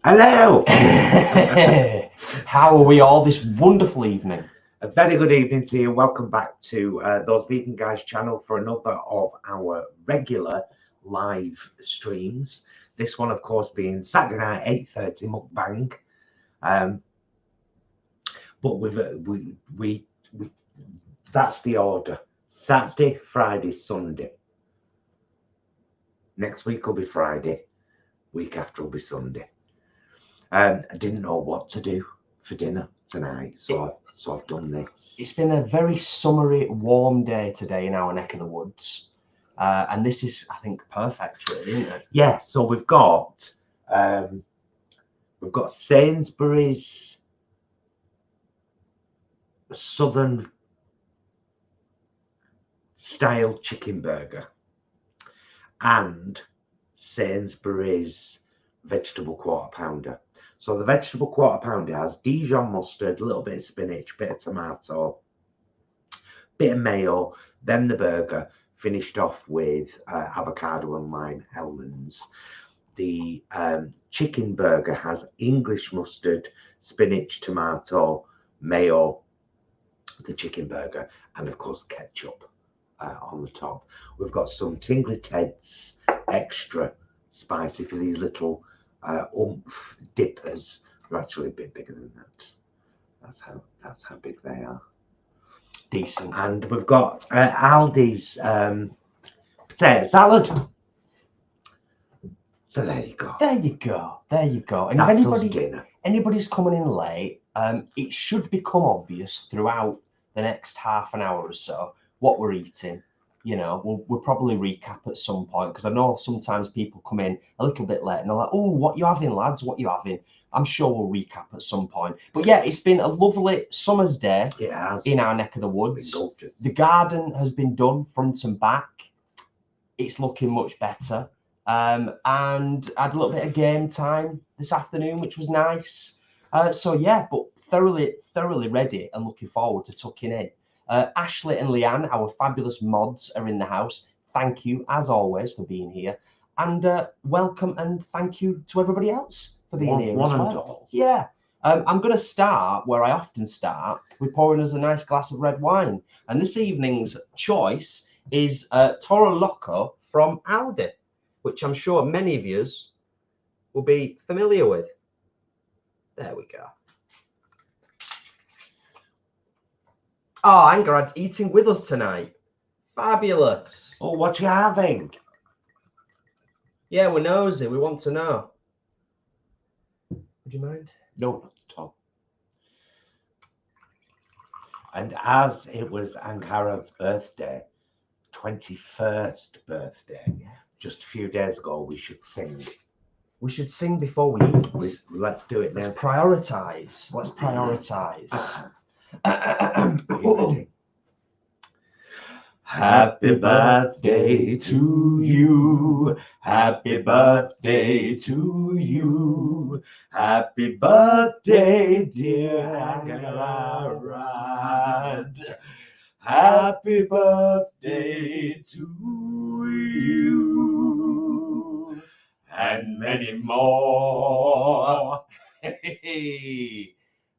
Hello! How are we all this wonderful evening? A very good evening to you. Welcome back to Those Vegan Guys channel for another of our regular live streams. This one, of course, being Saturday night 8:30 mukbang. But we that's the order. Saturday, Friday, Sunday. Next week will be Friday. Week after will be Sunday. I didn't know what to do for dinner tonight, so I've done this. It's been a very summery, warm day today in our neck of the woods, and this is, I think, perfect, really, isn't it? Yeah. So we've got Sainsbury's Southern style chicken burger and Sainsbury's vegetable quarter pounder. So the vegetable quarter pounder has Dijon mustard, a little bit of spinach, bit of tomato, bit of mayo, then the burger, finished off with avocado and lime almonds. The chicken burger has English mustard, spinach, tomato, mayo, the chicken burger, and of course ketchup on the top. We've got some Tingly Ted's extra spicy for these little oomph dippers. They're actually a bit bigger than that. That's how big they are. Decent. And we've got Aldi's potato salad. So there you go. There you go. There you go. And That's if anybody's coming in late, it should become obvious throughout the next half an hour or so what we're eating. You know, we'll probably recap at some point, because I know sometimes people come in a little bit late and they're like, oh, what you having, lads? What you having? I'm sure we'll recap at some point. But yeah, it's been a lovely summer's day in our neck of the woods. The garden has been done front and back. It's looking much better. And I had a little bit of game time this afternoon, which was nice. So yeah, but thoroughly ready and looking forward to tucking in. Ashley and Leanne, our fabulous mods, are in the house. Thank you, as always, for being here. And welcome and thank you to everybody else for being here as well. Yeah. I'm going to start where I often start, with pouring us a nice glass of red wine. And this evening's choice is Toro Loco from Aldi, which I'm sure many of you will be familiar with. There we go. Oh, Angarad's eating with us tonight. Fabulous. Oh, what you having? Yeah, we're nosy. We want to know. Would you mind? No, not at all. And as it was Angarad's birthday, 21st birthday, just a few days ago, we should sing. We should sing before we eat. Let's do it now. Let's prioritize. Let's prioritize. Happy birthday to you. Happy birthday to you. Happy birthday, dear Angarad. Happy birthday to you. And many more. Hey.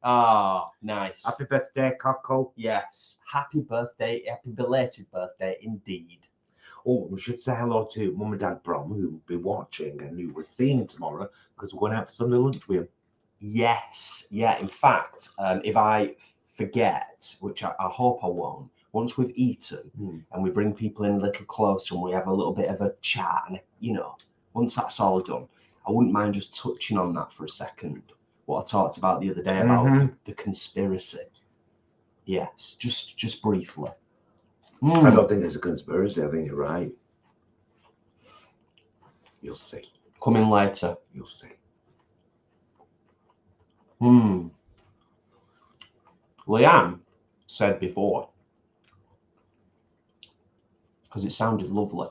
Ah, nice. Happy birthday, Cockle. Yes. Happy birthday. Happy belated birthday, indeed. Oh, we should say hello to Mum and Dad Bromley, who will be watching and who we're seeing tomorrow, because we're going to have Sunday lunch with him. Yes. Yeah, in fact, if I forget, which I hope I won't, once we've eaten and we bring people in a little closer and we have a little bit of a chat, and, you know, once that's all done, I wouldn't mind just touching on that for a second. What I talked about the other day about the conspiracy. Yes, just briefly. I don't think it's a conspiracy. I think you're right. You'll see. Coming later. You'll see. Leanne said before, because it sounded lovely,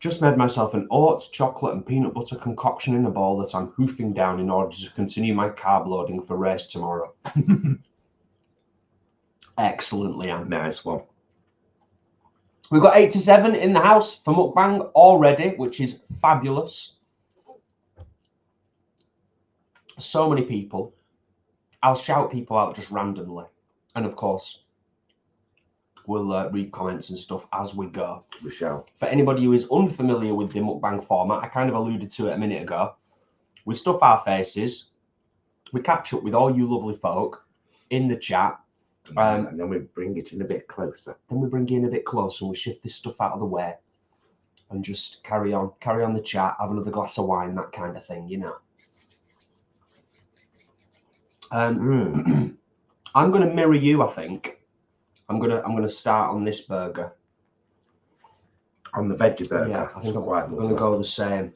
just made myself an oats, chocolate and peanut butter concoction in a bowl that I'm hoofing down in order to continue my carb loading for race tomorrow. Excellent, Leanne. Nice one. We've got 87 in the house for mukbang already, which is fabulous. so many people. I'll shout people out just randomly. And of course, we'll read comments and stuff as we go. We shall. For anybody who is unfamiliar with the mukbang format, I kind of alluded to it a minute ago. We stuff our faces. We catch up with all you lovely folk in the chat. And then we bring it in a bit closer. Then we bring it in a bit closer and we shift this stuff out of the way and just carry on the chat, have another glass of wine, that kind of thing, you know. I'm going to mirror you, I think. I'm gonna start on this burger. On the veggie burger. Yeah, I think I'm going to go the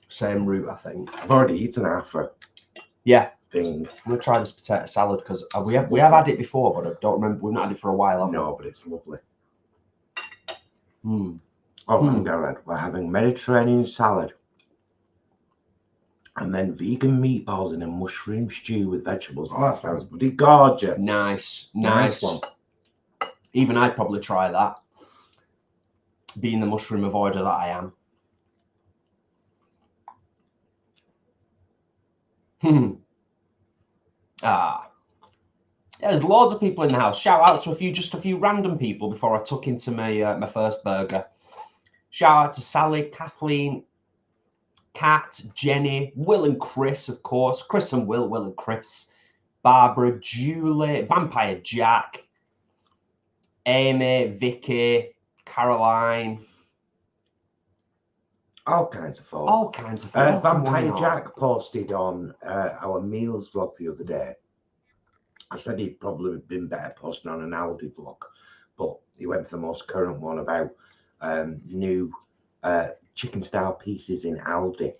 same route, I think. I've already eaten half a thing. I'm going to try this potato salad because we have had it before, but I don't remember. We've not had it for a while, No, but it's lovely. Mm. Oh my God, we're having Mediterranean salad. And then vegan meatballs in a mushroom stew with vegetables. Oh, that sounds bloody gorgeous. Nice one. Even I'd probably try that. Being the mushroom avoider that I am. Yeah, there's loads of people in the house. Shout out to just a few random people before I tuck into my my first burger. Shout out to Sally, Kathleen, Kat, Jenny, Will and Chris, of course. Chris and Will and Chris. Barbara, Julie, Vampire Jack, Amy, Vicky, Caroline. All kinds of folk. All kinds of folk. Vampire Jack posted on our meals vlog the other day. I said he'd probably been better posting on an Aldi vlog, but he went for the most current one about new chicken style pieces in Aldi.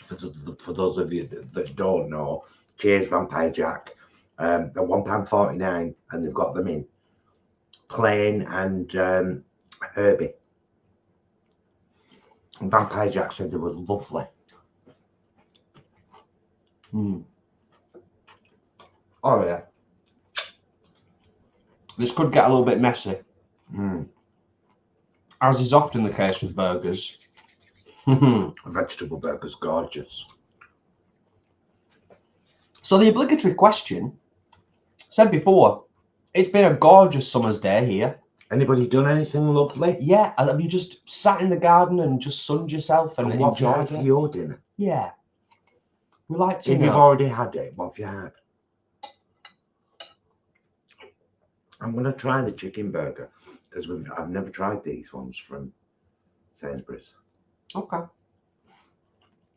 For those of you that don't know, cheers Vampire Jack. They're £1.49 and they've got them in plain and herby. And Vampire Jack said it was lovely. Oh yeah. This could get a little bit messy. As is often the case with burgers. A vegetable burger's gorgeous. So the obligatory question, said before, it's been a gorgeous summer's day here. Anybody done anything lovely? Yeah, have you just sat in the garden and just sunned yourself and enjoyed for your dinner? Yeah. We like to If you've already had it, what have you had? I'm going to try the chicken burger because I've never tried these ones from Sainsbury's. Okay.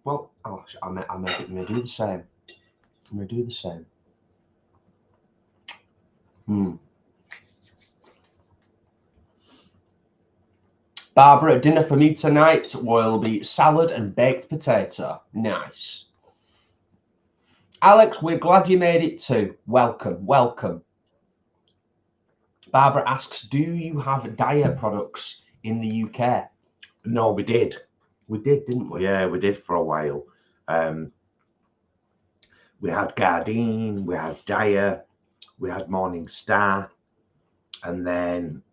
Well, I may do the same. I may do the same. Barbara, dinner for me tonight will be salad and baked potato. Nice. Alex, we're glad you made it too. Welcome, welcome. Barbara asks, do you have diet products in the UK? No, we did. We did, didn't we? Yeah, we did for a while. We had Gardein, we had Dyer, we had Morning Star, and then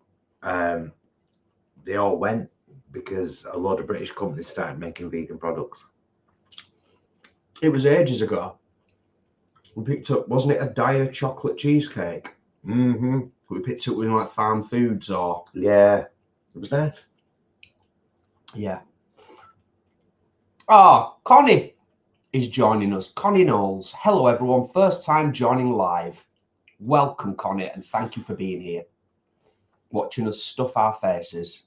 they all went because a lot of British companies started making vegan products. It was ages ago. We picked up, wasn't it a Dyer chocolate cheesecake? We picked up with like Farm Foods or... Yeah, it was that. Yeah. Oh, Connie is joining us. Connie Knowles. Hello, everyone. First time joining live. Welcome, Connie, and thank you for being here. Watching us stuff our faces.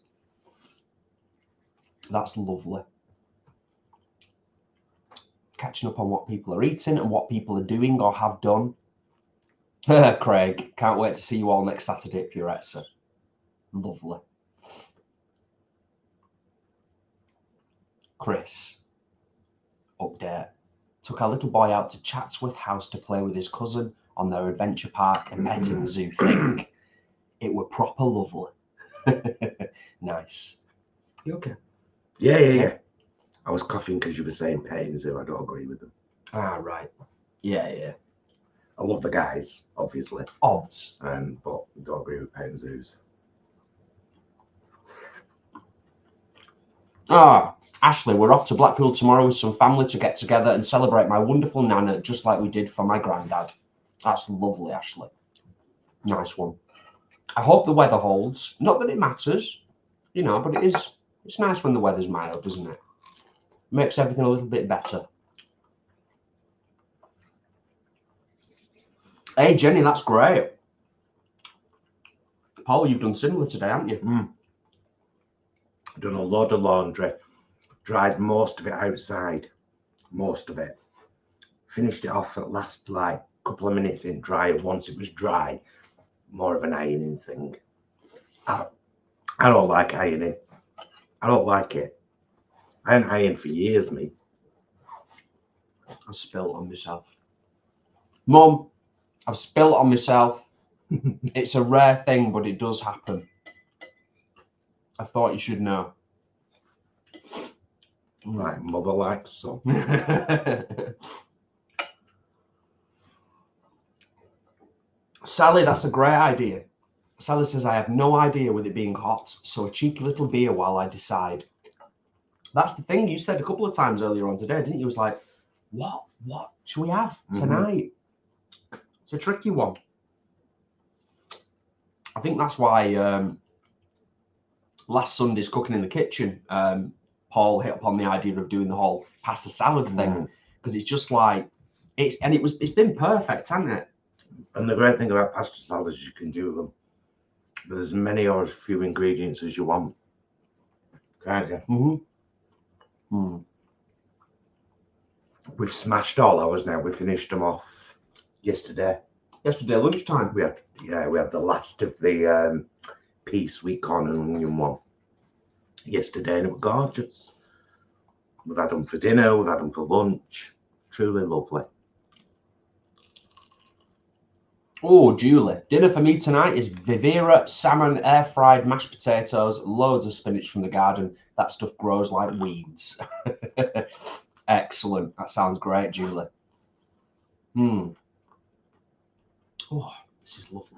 That's lovely. Catching up on what people are eating and what people are doing or have done. Craig, can't wait to see you all next Saturday at Purezza. Lovely. Chris, update. Took our little boy out to Chatsworth House to play with his cousin on their adventure park and petting zoo thing. It were proper lovely. Nice. You okay? Yeah. I was coughing because you were saying petting zoo. I don't agree with them. Ah, right. Yeah. I love the guys, obviously. Odds. But don't agree with petting zoos. Ashley, we're off to Blackpool tomorrow with some family to get together and celebrate my wonderful nana, just like we did for my granddad. That's lovely, Ashley. Nice one. I hope the weather holds. Not that it matters, you know, but it's nice when the weather's mild, doesn't it? Makes everything a little bit better. Hey, Jenny, that's great. Paul, you've done similar today, haven't you? Done a load of laundry. Dried most of it outside. Most of it. Finished it off at last, like, couple of minutes in dry. Once it was dry, more of an ironing thing. I don't like ironing. I don't like it. I haven't ironed for years, me. I've spilt on myself. Mum, I've spilt on myself. It's a rare thing, but it does happen. I thought you should know. Like mother likes son. Sally, that's a great idea. Sally says, I have no idea with it being hot, so a cheeky little beer while I decide. That's the thing you said a couple of times earlier on today, didn't you? It was like, what should we have tonight? It's a tricky one. I think that's why last Sunday's Cooking in the Kitchen, Paul hit upon the idea of doing the whole pasta salad thing, because it's just like, it's been perfect, hasn't it? And the great thing about pasta salads is you can do them with as many or as few ingredients as you want, can't you? We've smashed all ours now. We finished them off yesterday. Yesterday lunchtime. We had the last of the pea, sweet corn and onion one yesterday, and it was gorgeous. We've had them for dinner. We've had them for lunch. Truly lovely. Oh, Julie, dinner for me tonight is Vivera salmon air-fried mashed potatoes, loads of spinach from the garden. That stuff grows like weeds. Excellent. That sounds great, Julie. Oh, this is lovely.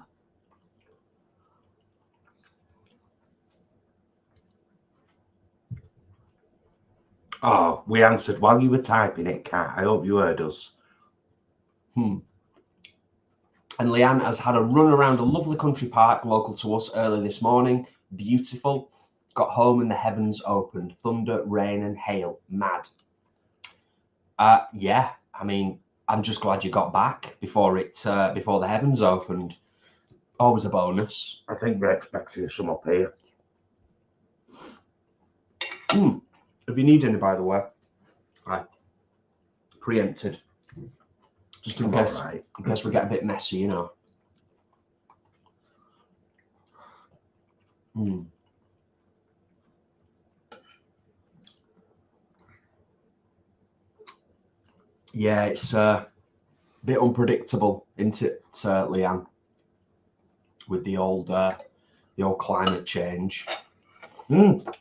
Oh, we answered while you were typing it, Kat. I hope you heard us. And Leanne has had a run around a lovely country park local to us early this morning. Beautiful. Got home and the heavens opened. Thunder, rain and hail. Mad. Yeah, I mean, I'm just glad you got back before the heavens opened. Always a bonus. I think we're expecting some up here. If you need any, by the way, I preempted. Just in case we get a bit messy, you know. Yeah, it's a bit unpredictable, isn't it, Leanne? With the old climate change.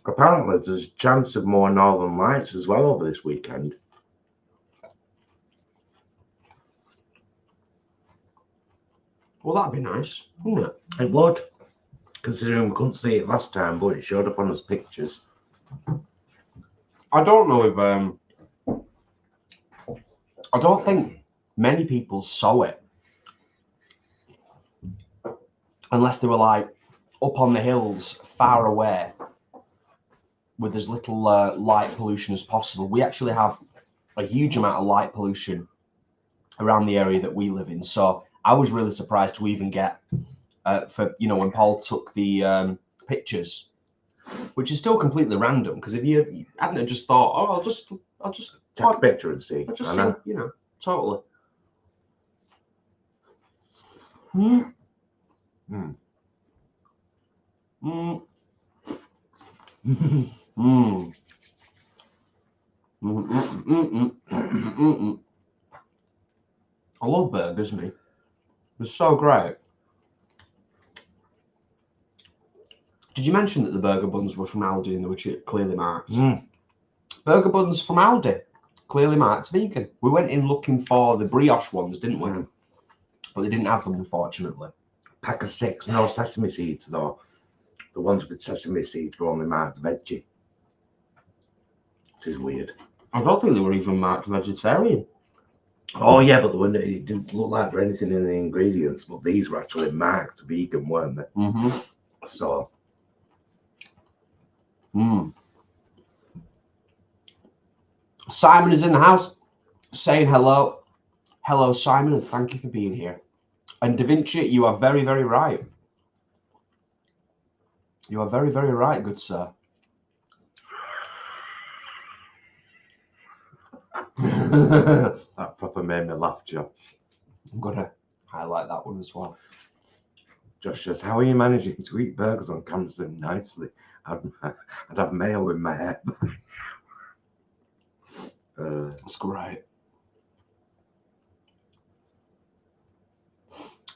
Apparently, there's a chance of more northern lights as well over this weekend. Well, that'd be nice, wouldn't it? It would, considering we couldn't see it last time, but it showed up on those pictures. I don't know if I don't think many people saw it, unless they were like up on the hills, far away, with as little light pollution as possible. We actually have a huge amount of light pollution around the area that we live in, so I was really surprised to even get when Paul took the pictures, which is still completely random, because if you hadn't just thought, oh, I'll just take a picture and see. I'll just see, totally. I love burgers, me. They're so great. Did you mention that the burger buns were from Aldi and they were clearly marked? Burger buns from Aldi, clearly marked vegan. We went in looking for the brioche ones, didn't we? But they didn't have them, unfortunately. Pack of 6, no sesame seeds though. The ones with sesame seeds were only marked veggie. which is weird. I don't think they were even marked vegetarian. Oh yeah, but it didn't look like there anything in the ingredients, but these were actually marked vegan, weren't they? Mm-hmm. So. Simon is in the house saying hello. Hello, Simon, and thank you for being here. And Da Vinci, you are very, very right. You are very, very right, good sir. That proper made me laugh, Josh. I'm going to highlight that one as well. Josh says, how are you managing to eat burgers on camera so nicely? I'd have mayo in my hair. That's great.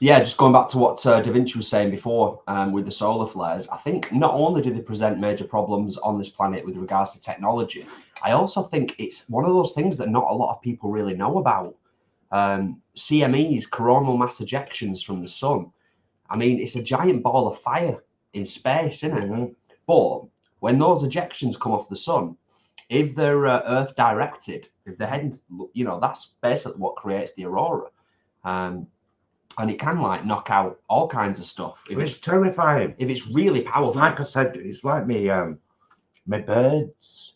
Yeah, just going back to what Da Vinci was saying before with the solar flares, I think not only do they present major problems on this planet with regards to technology, I also think it's one of those things that not a lot of people really know about. CMEs, coronal mass ejections from the sun. I mean, it's a giant ball of fire in space, isn't it? Mm-hmm. But when those ejections come off the sun, if they're Earth directed, if they're heading, you know, that's basically what creates the aurora. And it can like knock out all kinds of stuff. It's terrifying. If it's really powerful. Like I said, it's like me, my birds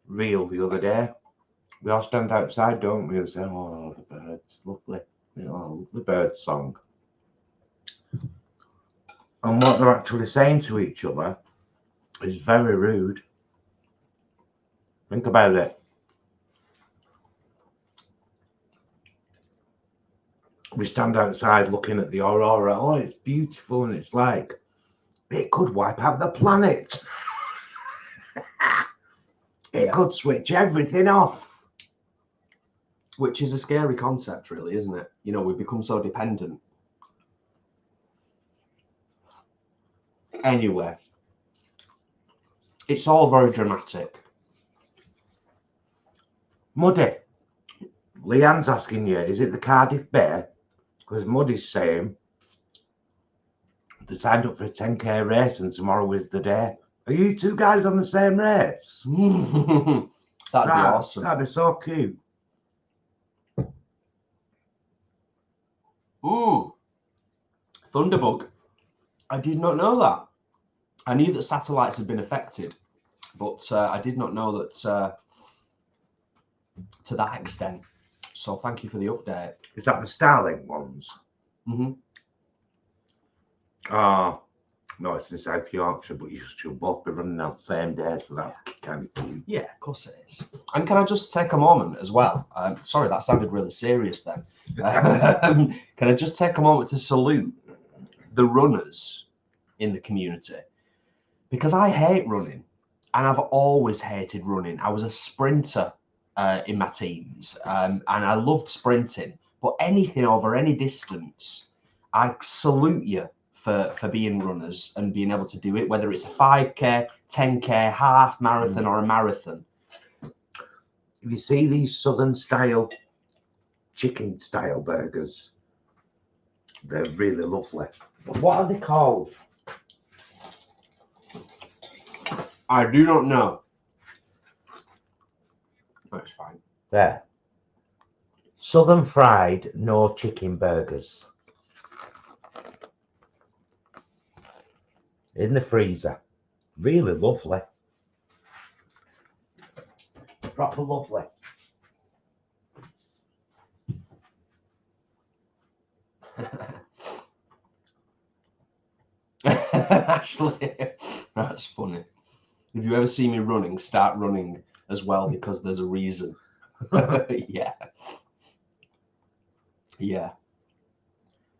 reel the other day. We all stand outside, don't we, and say, oh, the birds, lovely. You know, the bird song. And what they're actually saying to each other is very rude. Think about it. We stand outside looking at the aurora. Oh, it's beautiful, and it's like it could wipe out the planet. It could switch everything off. Which is a scary concept, really, isn't it? You know, we've become so dependent. Anyway, it's all very dramatic. Muddy, Leanne's asking you, is it the Cardiff Bear? Because Muddy's saying they signed up for a 10k race and tomorrow is the day. Are you two guys on the same race? That'd be awesome. That'd be so cute. Thunderbug. I did not know that. I knew that satellites had been affected, but I did not know that to that extent. So thank you for the update. Is that the Starlink ones? Mm-hmm. Oh, no, it's in South Yorkshire, but you should both be running out the same day, so that's kind of cute. Yeah, of course it is. And can I just take a moment as well? Sorry, that sounded really serious then. Can I just take a moment to salute the runners in the community? Because I hate running, and I've always hated running. I was a sprinter in my teens, and I loved sprinting, but anything over any distance, I salute you for being runners and being able to do it, whether it's a 5k, 10k, half marathon or a marathon. If you see these southern style chicken style burgers, they're really lovely. What are they called? I do not know. That's fine. There. Southern fried, no chicken burgers. In the freezer. Really lovely. Proper lovely. Actually, that's funny. If you ever see me running, start running as well, because there's a reason. Yeah.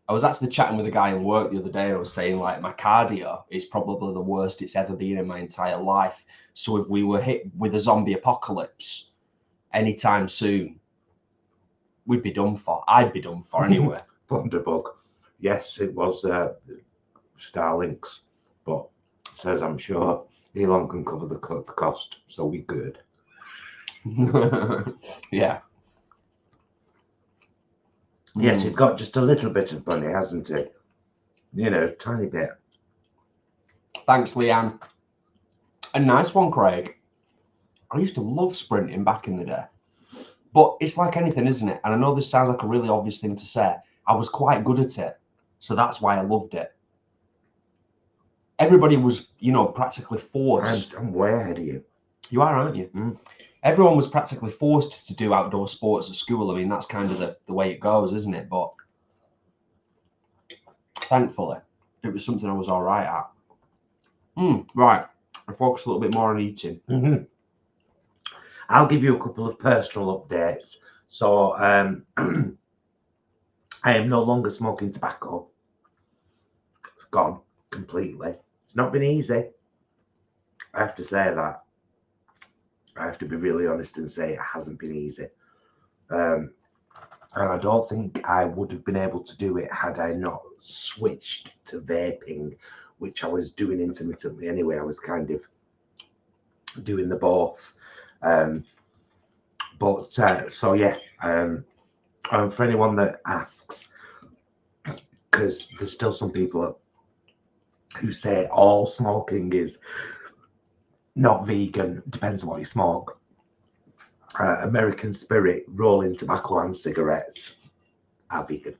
I was actually chatting with a guy in work the other day. I was saying, like, my cardio is probably the worst it's ever been in my entire life. So if we were hit with a zombie apocalypse anytime soon, we'd be done for. I'd be done for anyway. Thunderbug. Yes, it was Starlinks, but it says I'm sure Elon can cover the cost, so we good. Yeah. Yes, he's got just a little bit of money, hasn't he? You know, tiny bit. Thanks, Leanne. A nice one, Craig. I used to love sprinting back in the day. But it's like anything, isn't it? And I know this sounds like a really obvious thing to say. I was quite good at it. So that's why I loved it. Everybody was, you know, practically forced. I'm way ahead of you. You are, aren't you? Mm. Everyone was practically forced to do outdoor sports at school. I mean, that's kind of the way it goes, isn't it? But thankfully, it was something I was all right at. Right. I focus a little bit more on eating. Mm-hmm. I'll give you a couple of personal updates. So I am no longer smoking tobacco. It's gone completely. It's not been easy. I have to say that. I have to be really honest and say it hasn't been easy. And I don't think I would have been able to do it had I not switched to vaping, which I was doing intermittently anyway. I was kind of doing the both. So yeah, for anyone that asks, because there's still some people who say all smoking is not vegan, depends on what you smoke. American Spirit, rolling tobacco and cigarettes are vegan.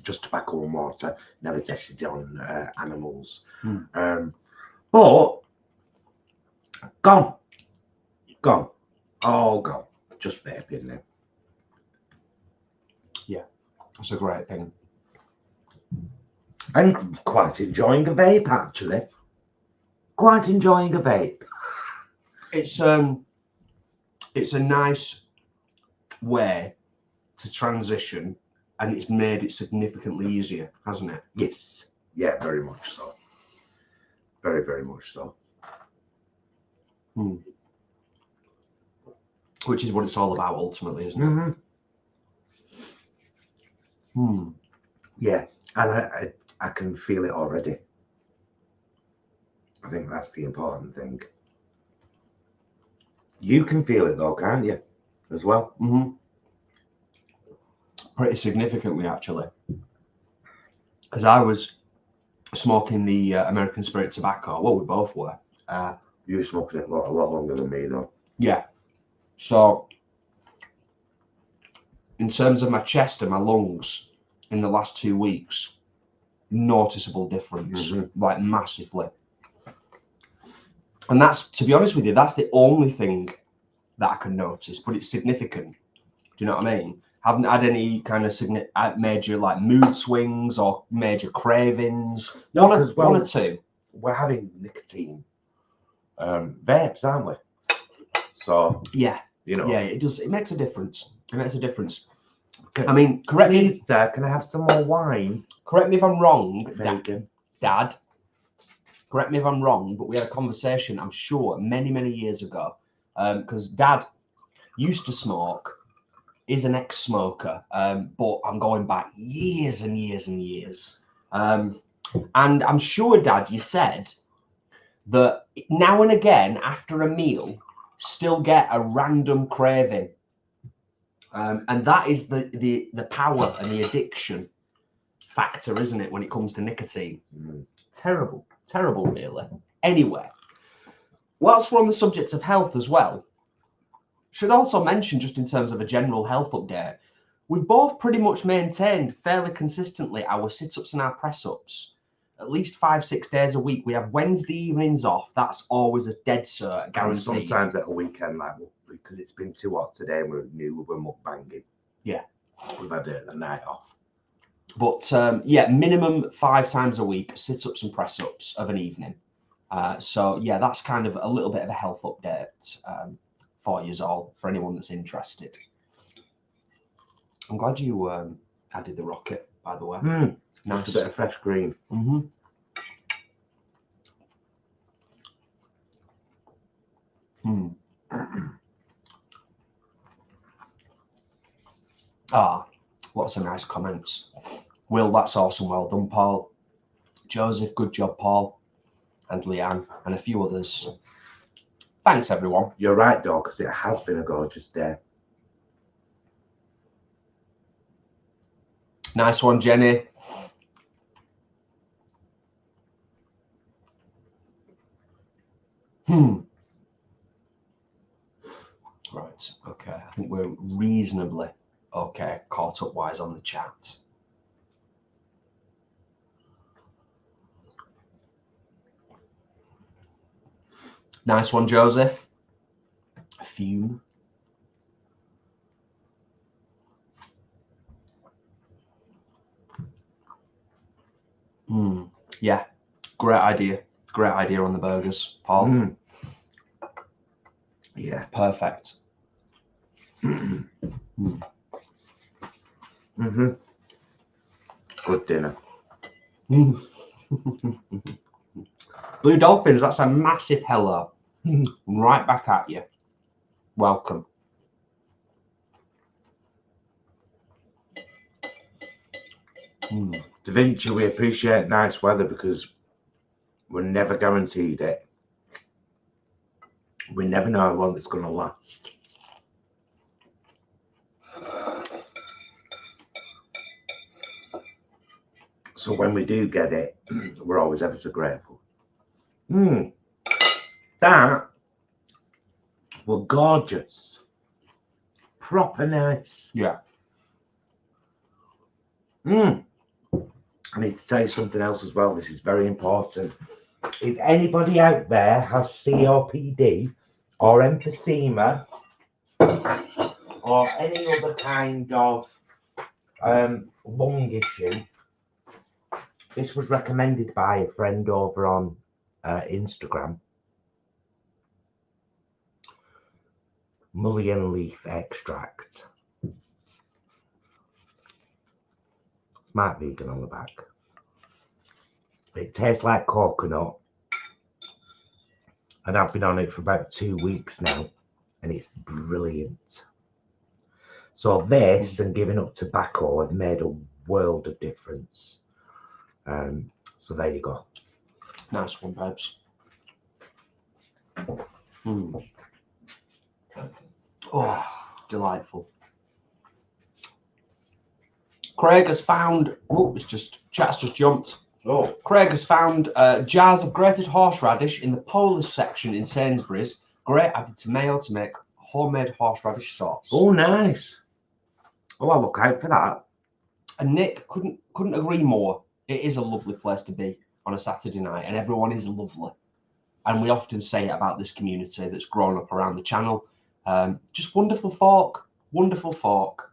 Just tobacco and water, never tested on animals. But gone, all gone. Just vaping now. Yeah, that's a great thing. And quite enjoying a vape, actually. Quite enjoying a vape. It's a nice way to transition, and it's made it significantly easier, hasn't it? Yes. Yeah, very much so. Very, very much so. Which is what it's all about ultimately, isn't it? Yeah, and I can feel it already. I think that's the important thing. You can feel it though, can't you? As well. Pretty significantly, actually, because I was smoking the American Spirit tobacco. Well, we both were. You were smoking it a lot longer than me, though. Yeah. So, in terms of my chest and my lungs, in the last 2 weeks, noticeable difference, like massively. And that's, to be honest with you, that's the only thing that I can notice, but it's significant. Do you know what I mean? Haven't had any kind of major like mood swings or major cravings. No, one or two. We're having nicotine vapes, aren't we? So yeah, you know, yeah, it does. It makes a difference. It makes a difference. I mean, correct me, sir. Can I have some more wine? Correct me if I'm wrong, Vegan. Dad. Correct me if I'm wrong, but we had a conversation, I'm sure, many, many years ago, because Dad used to smoke, is an ex-smoker, but I'm going back years and years and years. And I'm sure, Dad, you said that now and again, after a meal, still get a random craving. And that is the power and the addiction factor, isn't it, when it comes to nicotine? Terrible, really. Anyway, whilst we're on the subject of health as well, should also mention, just in terms of a general health update, we've both pretty much maintained fairly consistently our sit-ups and our press-ups. At least 5-6 days a week. We have Wednesday evenings off. That's always a dead cert, guaranteed. And sometimes at a weekend, like, because it's been too hot today and we knew we were mukbanging. Yeah. We've had a night off. But yeah, minimum 5 times a week, sit-ups and press-ups of an evening. So yeah, that's kind of a little bit of a health update for you all, for anyone that's interested. I'm glad you added the rocket, by the way. Nice. Just a bit of fresh green. Lots of nice comments. Will, that's awesome. Well done, Paul. Joseph, good job, Paul. And Leanne, and a few others. Thanks, everyone. You're right, though, because it has been a gorgeous day. Nice one, Jenny. Right. Okay. I think we're reasonably okay, caught up wise on the chat. Nice one, Joseph. Fume. Yeah, great idea. Great idea on the burgers, Paul. Yeah. Perfect. Good dinner. Blue Dolphins, that's a massive hello. Right back at you. Welcome. Da Vinci, we appreciate nice weather because we're never guaranteed it. We never know how long it's going to last. So when we do get it, we're always ever so grateful. That were gorgeous. Proper nice. Yeah. I need to tell you something else as well. This is very important. If anybody out there has COPD or emphysema or any other kind of lung issue, this was recommended by a friend over on Instagram. Mullein leaf extract. Smart vegan on the back. It tastes like coconut, and I've been on it for about 2 weeks now, and it's brilliant. So this and giving up tobacco have made a world of difference. So there you go. Nice one, babes. Oh, delightful. Craig has found, chat's just jumped. Oh, Craig has found jars of grated horseradish in the Polish section in Sainsbury's. Great, added to mayo to make homemade horseradish sauce. oh, nice. Oh, I'll look out for that. And Nick couldn't agree more. It is a lovely place to be on a Saturday night, and everyone is lovely. And we often say it about this community that's grown up around the channel. Just wonderful folk, wonderful folk.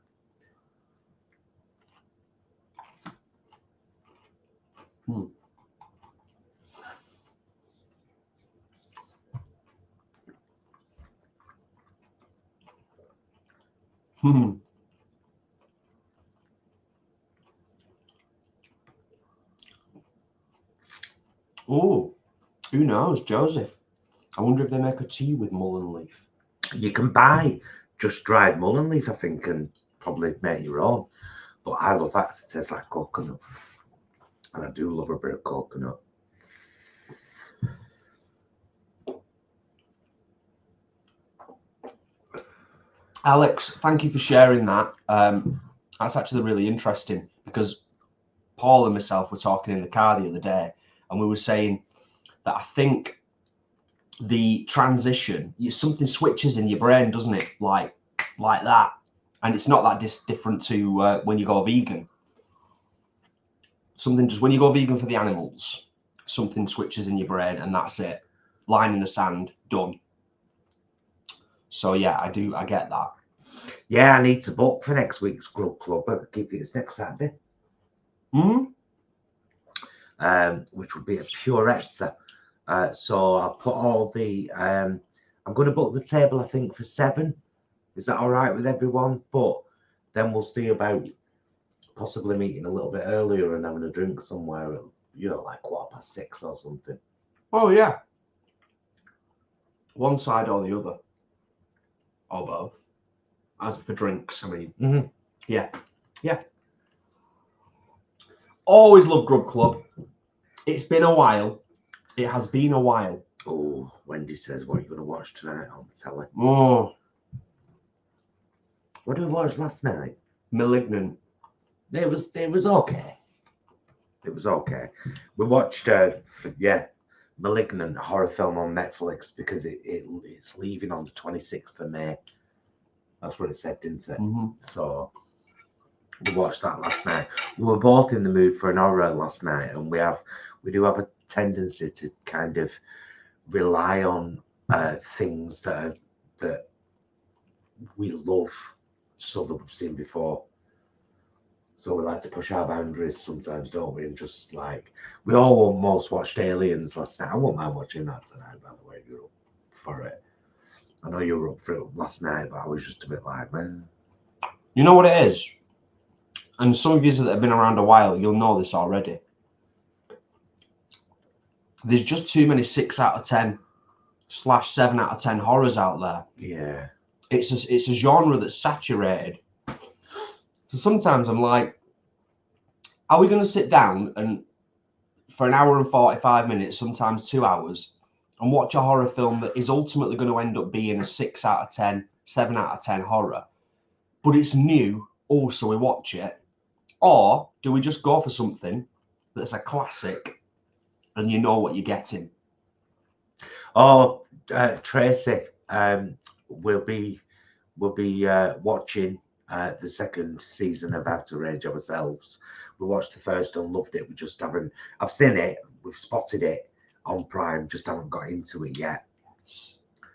Oh, who knows, Joseph? I wonder if they make a tea with mullein leaf. You can buy just dried mullein leaf, I think, and probably make your own. But I love that because it tastes like coconut. And I do love a bit of coconut. Alex, thank you for sharing that. That's actually really interesting because Paul and myself were talking in the car the other day, and we were saying that I think the transition, something switches in your brain, doesn't it? Like that. And it's not that different to when you go vegan. Something just when you go vegan for the animals, something switches in your brain, and that's it. Line in the sand, done. So yeah, I get that. Yeah, I need to book for next week's Grub Club. I'll give you this next Saturday. Which would be a purezza. So I'll put all the I'm going to book the table, I think, for 7. Is that all right with everyone? But then we'll see about possibly meeting a little bit earlier and having a drink somewhere at, like 6:15 or something. Oh yeah. One side or the other. Or both. As for drinks, I mean. Yeah. Always love Grub Club. It's been a while. It has been a while. Oh, Wendy says, what are you going to watch tonight on the telly? Oh. What did we watch last night? Malignant. It was okay. It was okay. We watched Malignant, horror film on Netflix because it's leaving on the 26th of May. That's what it said, didn't it? Mm-hmm. So we watched that last night. We were both in the mood for an horror last night, and we do have a tendency to kind of rely on things that we love, so that we've seen before. So we like to push our boundaries sometimes, don't we? And just like, we all almost watched Aliens last night. I won't mind watching that tonight, by the way, if you're up for it. I know you were up for it last night, but I was just a bit like, man. You know what it is? And some of you that have been around a while, you'll know this already. There's just too many 6 out of 10 / 7 out of 10 horrors out there. Yeah. It's a genre that's saturated. So sometimes I'm like, are we going to sit down and for an hour and 45 minutes, sometimes 2 hours, and watch a horror film that is ultimately going to end up being a 6 out of 10, 7 out of 10 horror, but it's new, so we watch it? Or do we just go for something that's a classic and you know what you're getting? Oh, Tracy, we'll be watching the second season of ActorReactor ourselves. We watched the first and loved it. We just haven't. I've seen it. We've spotted it on Prime. Just haven't got into it yet.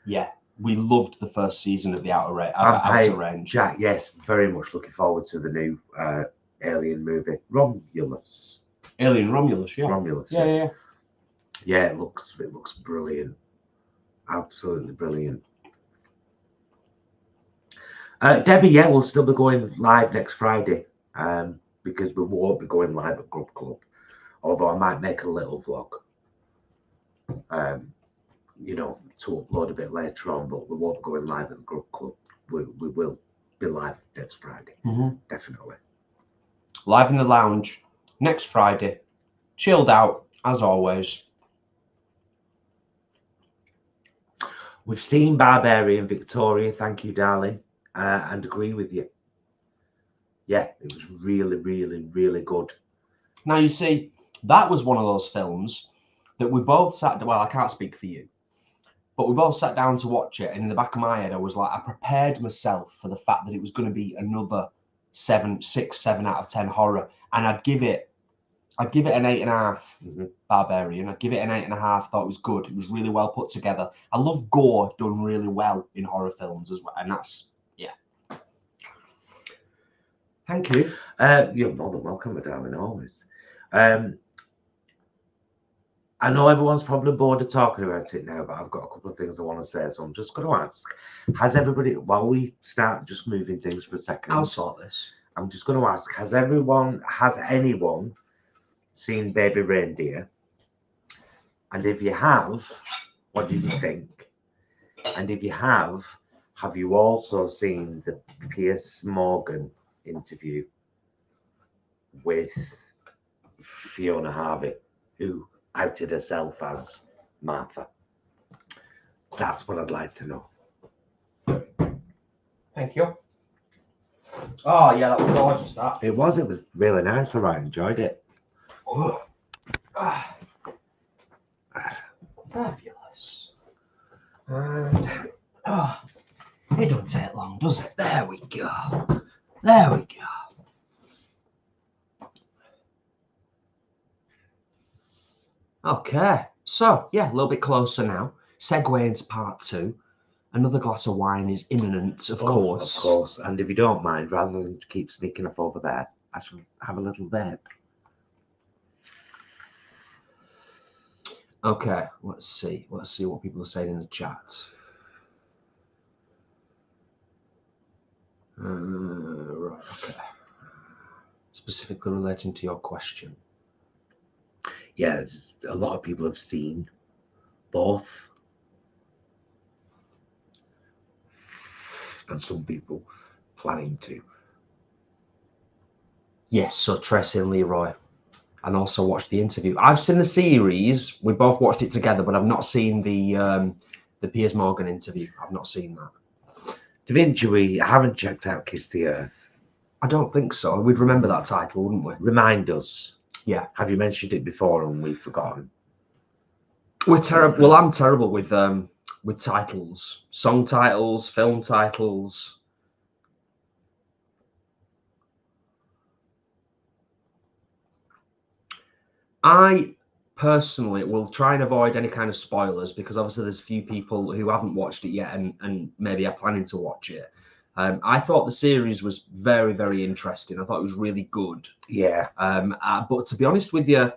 Yeah, we loved the first season of the Outer Range. Jack, yes, very much looking forward to the new Alien movie, Romulus. Alien Romulus, yeah. Romulus. Yeah. Yeah, it looks brilliant. Absolutely brilliant. Debbie, yeah, we'll still be going live next Friday, because we won't be going live at Grub Club, although I might make a little vlog, to upload a bit later on, but we won't be going live at the Grub Club. We will be live next Friday, definitely. Live in the lounge next Friday, chilled out as always. We've seen Barbarian, Victoria, thank you, darling, and agree with you. Yeah, it was really, really, really good. Now, you see, that was one of those films that we both sat, well, I can't speak for you, but we both sat down to watch it, and in the back of my head, I was like, I prepared myself for the fact that it was going to be another 7 out of 10 horror, and I'd give it an 8.5. Barbarian. I'd give it an 8.5. Thought it was good. It was really well put together. I love gore done really well in horror films as well, and that's Thank you. You're more than welcome, darling, always. I know everyone's probably bored of talking about it now, but I've got a couple of things I want to say, so I'm just going to ask: has everybody, while we start just moving things for a second, I'll sort this. I'm just going to ask: has anyone seen Baby Reindeer? And if you have, what did you think? And if you have you also seen the Piers Morgan interview with Fiona Harvey, who outed herself as Martha? That's what I'd like to know. Thank you. Oh yeah, that was gorgeous. That it was really nice. I enjoyed it. Fabulous. And it don't take long, does it? There we go. Okay, so yeah, a little bit closer now. Segue into part 2. Another glass of wine is imminent, of course. Of course. And if you don't mind, rather than keep sneaking off over there, I shall have a little vape. Okay, let's see what people are saying in the chat. Right, okay. Specifically relating to your question. Yeah, a lot of people have seen both, and some people planning to. Yes, so Tracy and Leroy. And also watched the interview. I've seen the series. We both watched it together, but I've not seen the Piers Morgan interview. I've not seen that. Da Vinci, we haven't checked out Kiss the Earth. I don't think so. We'd remember that title, wouldn't we? Remind us. Yeah. Have you mentioned it before and we've forgotten? We're terrible. Well, I'm terrible with titles, song titles, film titles. I personally will try and avoid any kind of spoilers because obviously there's a few people who haven't watched it yet and maybe are planning to watch it. I thought the series was very, very interesting. I thought it was really good. Yeah. But to be honest with you,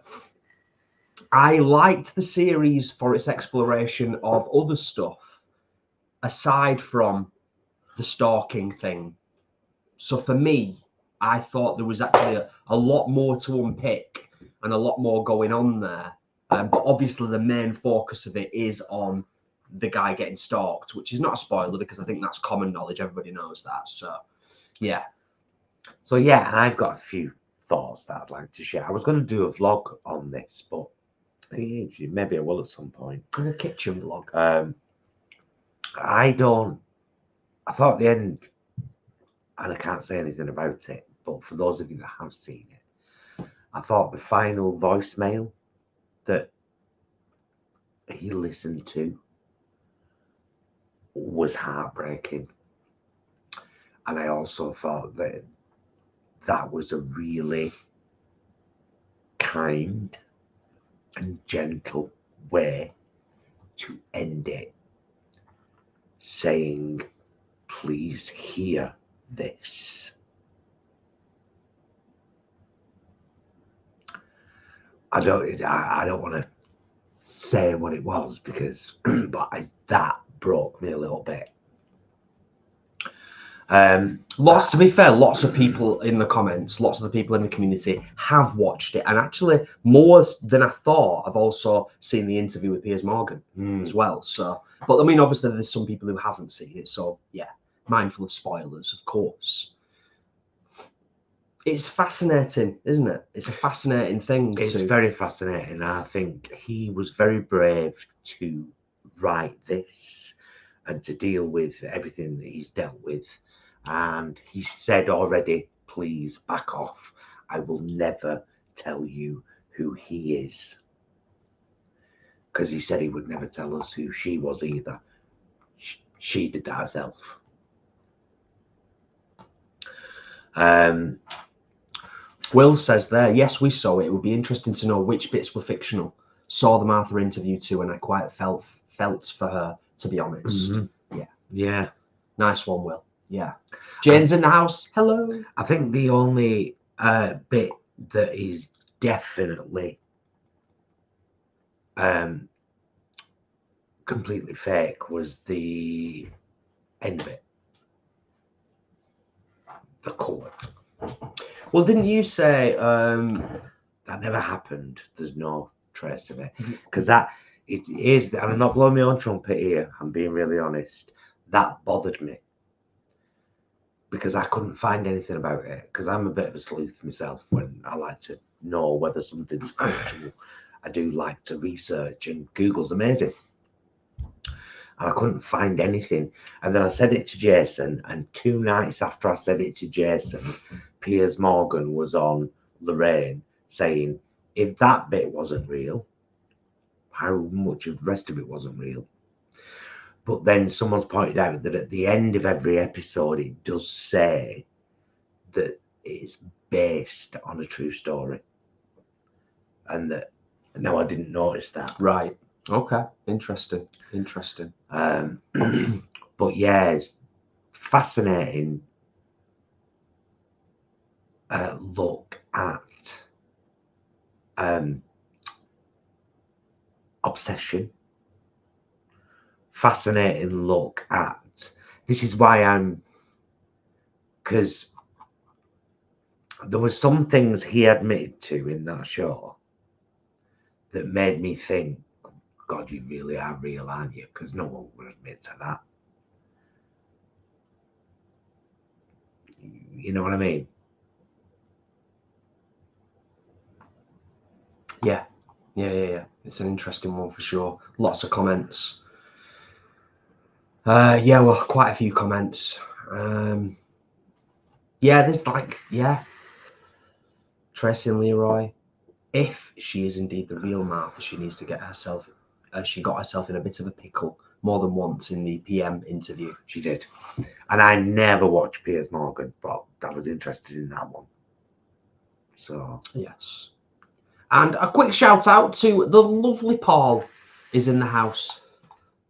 I liked the series for its exploration of other stuff aside from the stalking thing. So for me, I thought there was actually a lot more to unpick and a lot more going on there. But obviously the main focus of it is on the guy getting stalked, which is not a spoiler because I think that's common knowledge. Everybody knows that. So, yeah. So, yeah, I've got a few thoughts that I'd like to share. I was going to do a vlog on this, but maybe I will at some point. A kitchen vlog. I thought the end, and I can't say anything about it, but for those of you that have seen it, I thought the final voicemail that he listened to was heartbreaking. And I also thought that that was a really kind and gentle way to end it, saying, please hear this. I don't want to say what it was because but that broke me a little bit. To be fair, lots of people in the comments, lots of the people in the community have watched it, and actually more than I thought have also seen the interview with Piers Morgan as well. So, but I mean, obviously there's some people who haven't seen it, so yeah, mindful of spoilers, of course. It's fascinating, isn't it? It's a fascinating thing. It's very fascinating. I think he was very brave to write this and to deal with everything that he's dealt with. And he said already, please back off. I will never tell you who he is. Because he said he would never tell us who she was either. She did that herself. Will says there, yes, we saw it. It would be interesting to know which bits were fictional. Saw the Martha interview too, and I quite felt for her, to be honest. Mm-hmm. Yeah. Nice one, Will. Yeah. Jane's in the house. Hello. I think the only bit that is definitely completely fake was the end bit. The court. Well, didn't you say that never happened? There's no trace of it. Because it is, and I'm not blowing my own trumpet here, I'm being really honest, that bothered me. Because I couldn't find anything about it. Because I'm a bit of a sleuth myself when I like to know whether something's factual. I do like to research, and Google's amazing. And I couldn't find anything. And then I said it to Jason, and 2 nights after I said it to Jason, Piers Morgan was on Lorraine saying, if that bit wasn't real, how much of the rest of it wasn't real? But then someone's pointed out that at the end of every episode, it does say that it's based on a true story. And that, no, I didn't notice that. Right. Okay. Interesting. But yeah, it's fascinating look at obsession. Fascinating look at, this is why because there were some things he admitted to in that show that made me think, God, you really are real, aren't you? Because no one would admit to that. You know what I mean? Yeah. It's an interesting one for sure. Lots of comments. Yeah, well, quite a few comments. Yeah, there's Tracy and Leroy. If she is indeed the real Martha, she needs to get herself. She got herself in a bit of a pickle more than once in the PM interview. She did. And I never watched Piers Morgan, but I was interested in that one. So yes. And a quick shout out to the lovely Paul is in the house.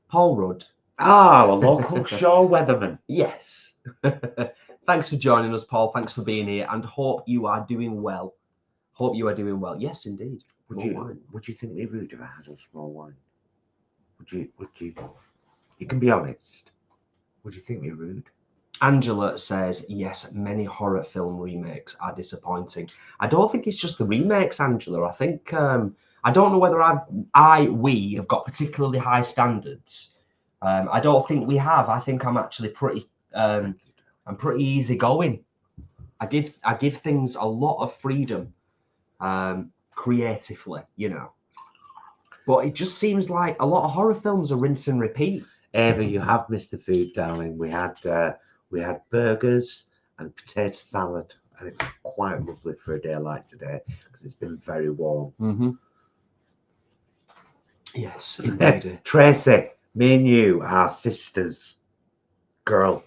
Paul Rudd. Ah, a local shore weatherman. Yes. Thanks for joining us, Paul. Thanks for being here, and hope you are doing well. Hope you are doing well. Yes, indeed. Would you think me rude if I had a small wine? Would you? You can be honest. Would you think me rude? Angela says, yes, many horror film remakes are disappointing. I don't think it's just the remakes, Angela. I think, I don't know whether we have got particularly high standards. I don't think we have. I think I'm actually pretty, I'm pretty easygoing. I give things a lot of freedom, creatively, you know. But it just seems like a lot of horror films are rinse and repeat. Ava, you have missed the food, darling. We had burgers and potato salad, and it's quite lovely for a day like today because it's been very warm. Mm-hmm. Yes, indeed. Tracy, me and you are sisters, girl.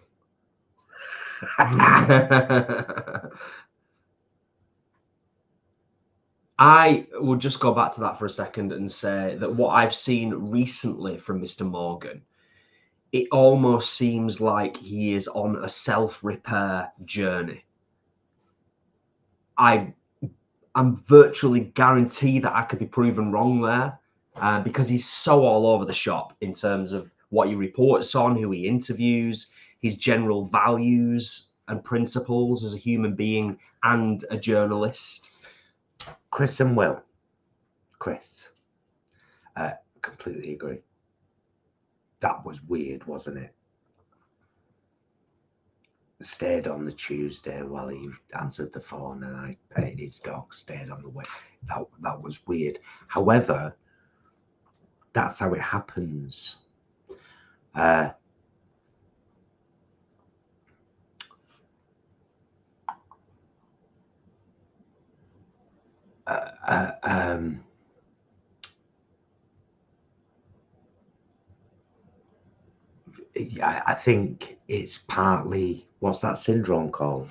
I will just go back to that for a second and say that what I've seen recently from Mr. Morgan, it almost seems like he is on a self-repair journey. I'm virtually guaranteed that I could be proven wrong there, because he's so all over the shop in terms of what he reports on, who he interviews, his general values and principles as a human being and a journalist. Chris and Will. Chris. Completely agree. That was weird, wasn't it? Stayed on the Tuesday while he answered the phone and I petted his dog, stayed on the way. That was weird. However, that's how it happens. Yeah, I think it's partly, what's that syndrome called?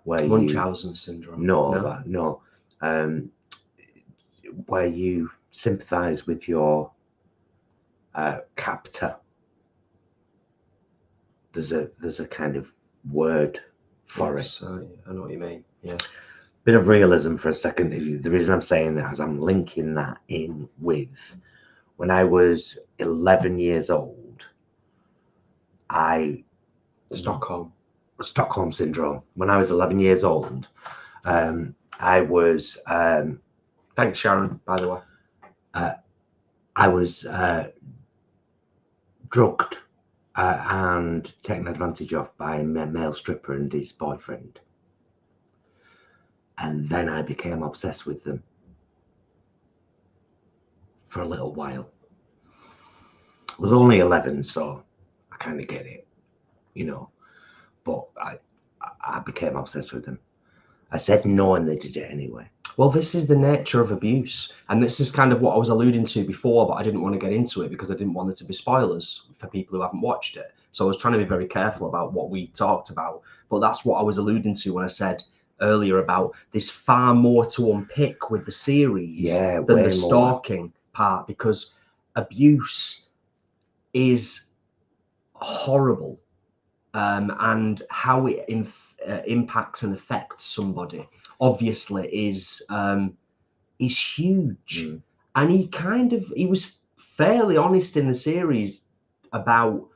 Where Munchausen syndrome. No. Where you sympathise with your captor. There's a kind of word for it. I know what you mean. Yeah. Bit of realism for a second. The reason I'm saying that is I'm linking that in with when I was 11 years old. Stockholm syndrome. When I was 11 years old, I was. Thanks, Sharon. By the way, I was drugged and taken advantage of by a male stripper and his boyfriend, and then I became obsessed with them for a little while. I was only 11, so I kind of get it, you know. But I became obsessed with them. I said no, and they did it anyway. Well, this is the nature of abuse, and this is kind of what I was alluding to before, but I didn't want to get into it because I didn't want there to be spoilers for people who haven't watched it. So I was trying to be very careful about what we talked about, but that's what I was alluding to when I said earlier about there's far more to unpick with the series than the stalking part, because abuse is horrible, and how it impacts and affects somebody obviously is huge. And he was fairly honest in the series about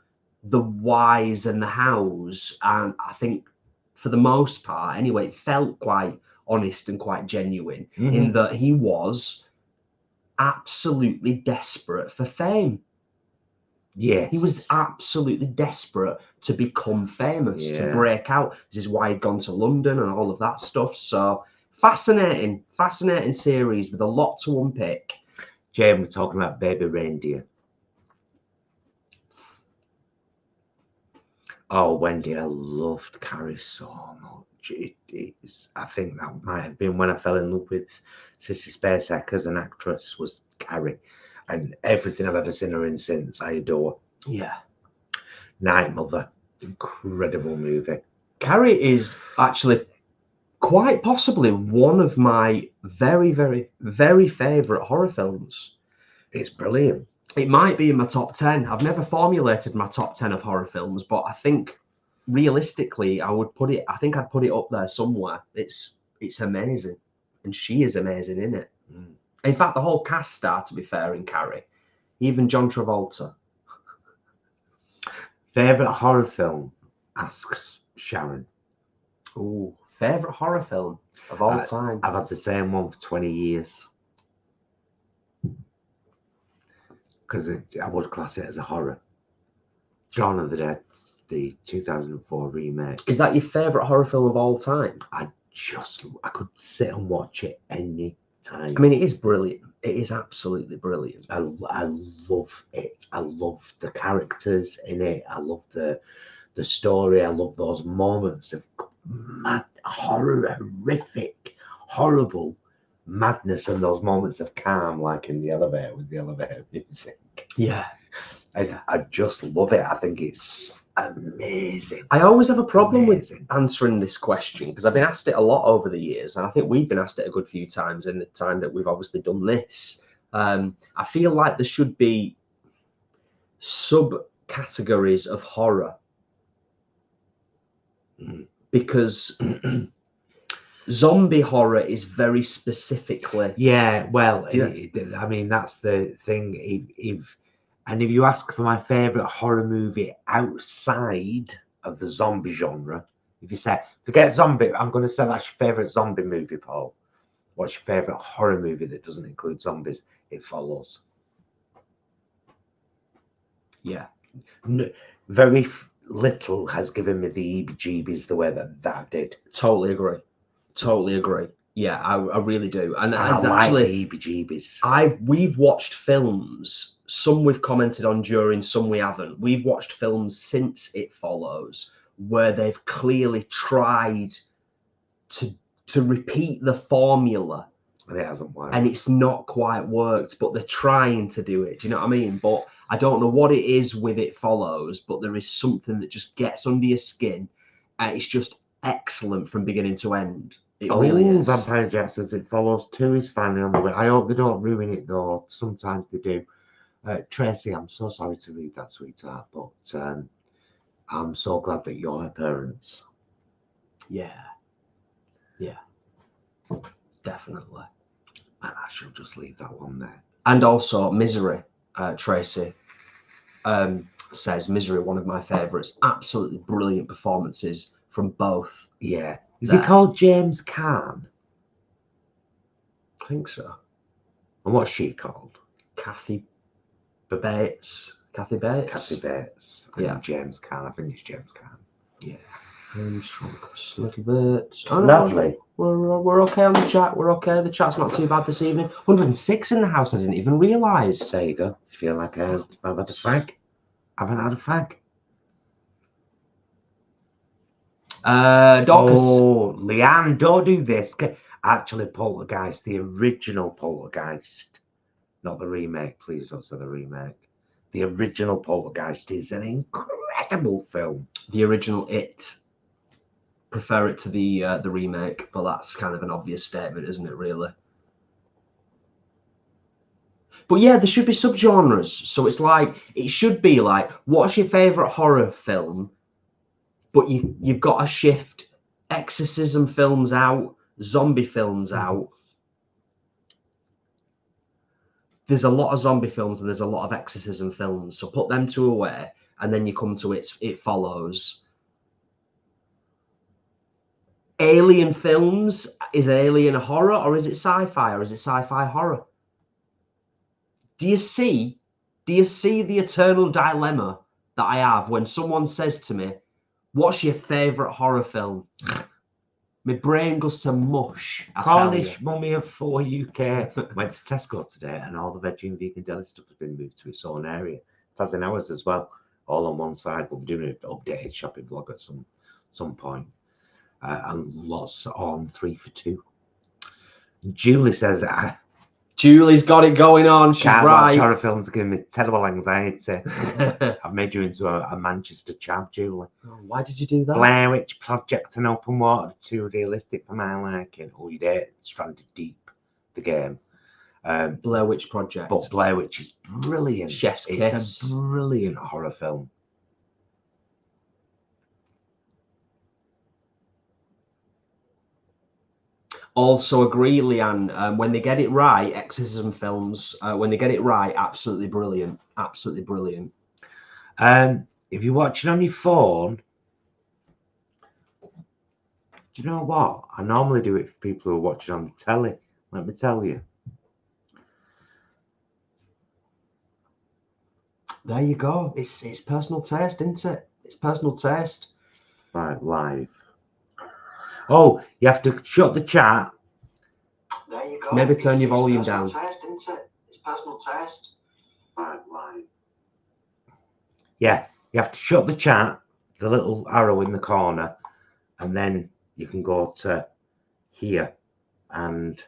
the whys and the hows, and I think for the most part anyway it felt quite honest and quite genuine, in that he was absolutely desperate for fame. Yeah, he was absolutely desperate to become famous, to break out. This is why he'd gone to London and all of that stuff. So fascinating series with a lot to unpick. Jane, we're talking about Baby Reindeer. Oh, Wendy, I loved Carrie so much. I think that might have been when I fell in love with Sissy Spacek as an actress, was Carrie. And everything I've ever seen her in since, I adore. Yeah. Night Mother, incredible movie. Carrie is actually quite possibly one of my very, very, very favourite horror films. It's brilliant. It might be in my top 10. I've never formulated my top 10 of horror films, but I think realistically, I think I'd put it up there somewhere. It's amazing. And she is amazing in it. Mm. In fact, the whole cast star, to be fair, in Carrie. Even John Travolta. Favourite horror film? Asks Sharon. Ooh, favourite horror film of all time? I've had the same one for 20 years. Because I would class it as a horror. Dawn of the Dead, the 2004 remake. Is that your favourite horror film of all time? I could sit and watch it any time. I mean, it is brilliant. It is absolutely brilliant. I love it. I love the characters in it. I love the story. I love those moments of mad, horrific, horrible madness, and those moments of calm, like in the elevator with the elevator music. Yeah. I just love it. I think it's amazing. I always have a problem with answering this question because I've been asked it a lot over the years, and I think we've been asked it a good few times in the time that we've obviously done this. I feel like there should be subcategories of horror because zombie horror is very specifically. Yeah, well, I mean, that's the thing. If you ask for my favourite horror movie outside of the zombie genre, if you say, forget zombie, I'm going to say that's your favourite zombie movie, Paul. What's your favourite horror movie that doesn't include zombies? It Follows. Yeah. No, very little has given me the heebie-jeebies the way that did. Totally agree. Yeah, I really do. And I like the heebie-jeebies. We've watched films, some we've commented on during, some we haven't. We've watched films since It Follows where they've clearly tried to repeat the formula. And it hasn't worked. And it's not quite worked, but they're trying to do it. Do you know what I mean? But I don't know what it is with It Follows, but there is something that just gets under your skin. And it's just excellent from beginning to end. It really is. Vampire Jack says It Follows 2 is finally on the way. I hope they don't ruin it though. Sometimes they do. Tracy, I'm so sorry to read that, sweetheart, but I'm so glad that you're her parents. Yeah. Definitely. And I shall just leave that one there. And also Misery, Tracy says Misery, one of my favourites. Absolutely brilliant performances from both. Yeah. Is he called James Caan? I think so. And what's she called? Kathy Bates. Kathy Bates. Yeah. James Caan. I think it's James Caan. Yeah. Just a little bit. Oh, no, lovely. We're okay on the chat. We're okay. The chat's not too bad this evening. 106 in the house. I didn't even realise. There you go. Feel like I've had a fag. I haven't had a fag. Leanne, don't do this. Actually, Poltergeist, the original Poltergeist, not the remake. Please don't say the remake. The original Poltergeist is an incredible film. The original It. Prefer it to the remake, but that's kind of an obvious statement, isn't it? Really. But yeah, there should be subgenres. So it's like it should be like, what's your favorite horror film? But you've got to shift exorcism films out, zombie films out. There's a lot of zombie films and there's a lot of exorcism films. So put them two away, and then you come to It Follows. Alien films, is Alien a horror or is it sci-fi or is it sci-fi horror? Do you see the eternal dilemma that I have when someone says to me, what's your favourite horror film? My brain goes to mush. Cornish Mummy of 4 UK went to Tesco today, and all the veggie and vegan deli stuff has been moved to its own area. It has in ours as well, all on one side. We'll be doing an updated shopping vlog at some point. And lots on 3 for 2. Julie says, Julie's got it going on. She's Can't right. watch horror films, giving me terrible anxiety. I've made you into a Manchester chap, Julie. Oh, why did you do that? Blair Witch Project and Open Water, too realistic for my liking. Oh, you did Stranded Deep, the game. Blair Witch Project. But Blair Witch is brilliant. Chef's Kiss. It's a brilliant horror film. Also agree, Leanne, when they get it right, exorcism films, when they get it right, absolutely brilliant. Absolutely brilliant. If you're watching on your phone, do you know what? I normally do it for people who are watching on the telly. Let me tell you. There you go. It's personal taste, isn't it? It's personal taste. Right, live. Oh, you have to shut the chat. There you go. Maybe turn your volume down. Taste, isn't it? It's personal taste. Right, live. Yeah, you have to shut the chat, the little arrow in the corner, and then you can go to here and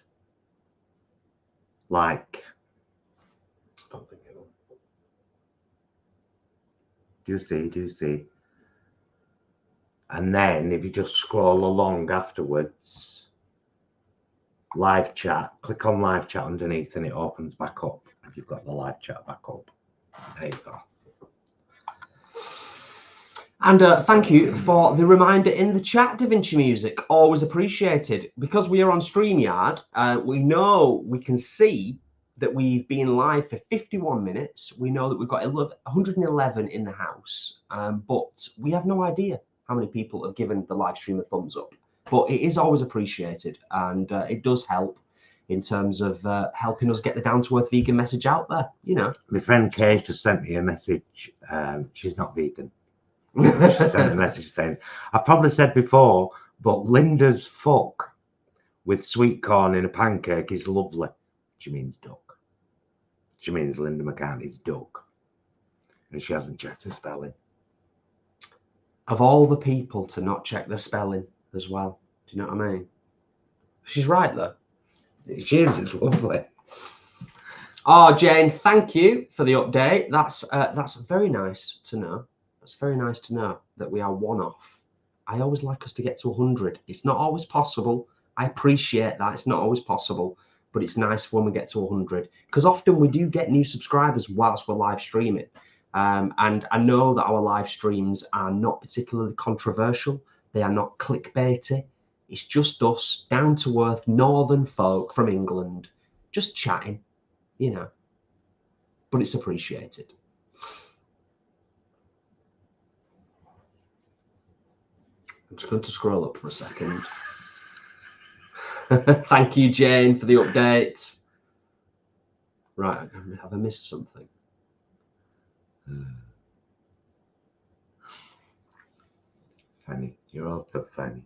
like. I don't think I will. Do you see? And then if you just scroll along afterwards, live chat, click on live chat underneath and it opens back up. If you've got the live chat back up. There you go. And thank you for the reminder in the chat, Da Vinci Music. Always appreciated. Because we are on StreamYard, we know we can see that we've been live for 51 minutes. We know that we've got 111 in the house, but we have no idea how many people have given the live stream a thumbs up. But it is always appreciated, and it does help in terms of helping us get the down-to-earth vegan message out there, you know. My friend Kay just sent me a message. She's not vegan. She sent a message saying, I've probably said before, but Linda's fuck with sweet corn in a pancake is lovely. She means duck. She means Linda McCartney's duck. And she hasn't checked her spelling. Of all the people to not check the spelling as well. Do you know what I mean? She's right, though. She is. It's lovely. Oh, Jane, thank you for the update. That's very nice to know. It's very nice to know that we are one off. I always like us to get to 100. It's not always possible. I appreciate that. It's not always possible, but it's nice when we get to 100 because often we do get new subscribers whilst we're live streaming. And I know that our live streams are not particularly controversial. They are not clickbaity. It's just us, down-to-earth northern folk from England, just chatting, you know. But it's appreciated. I'm just going to scroll up for a second. Thank you, Jane, for the update. Right, have I missed something? Funny. You're all so funny.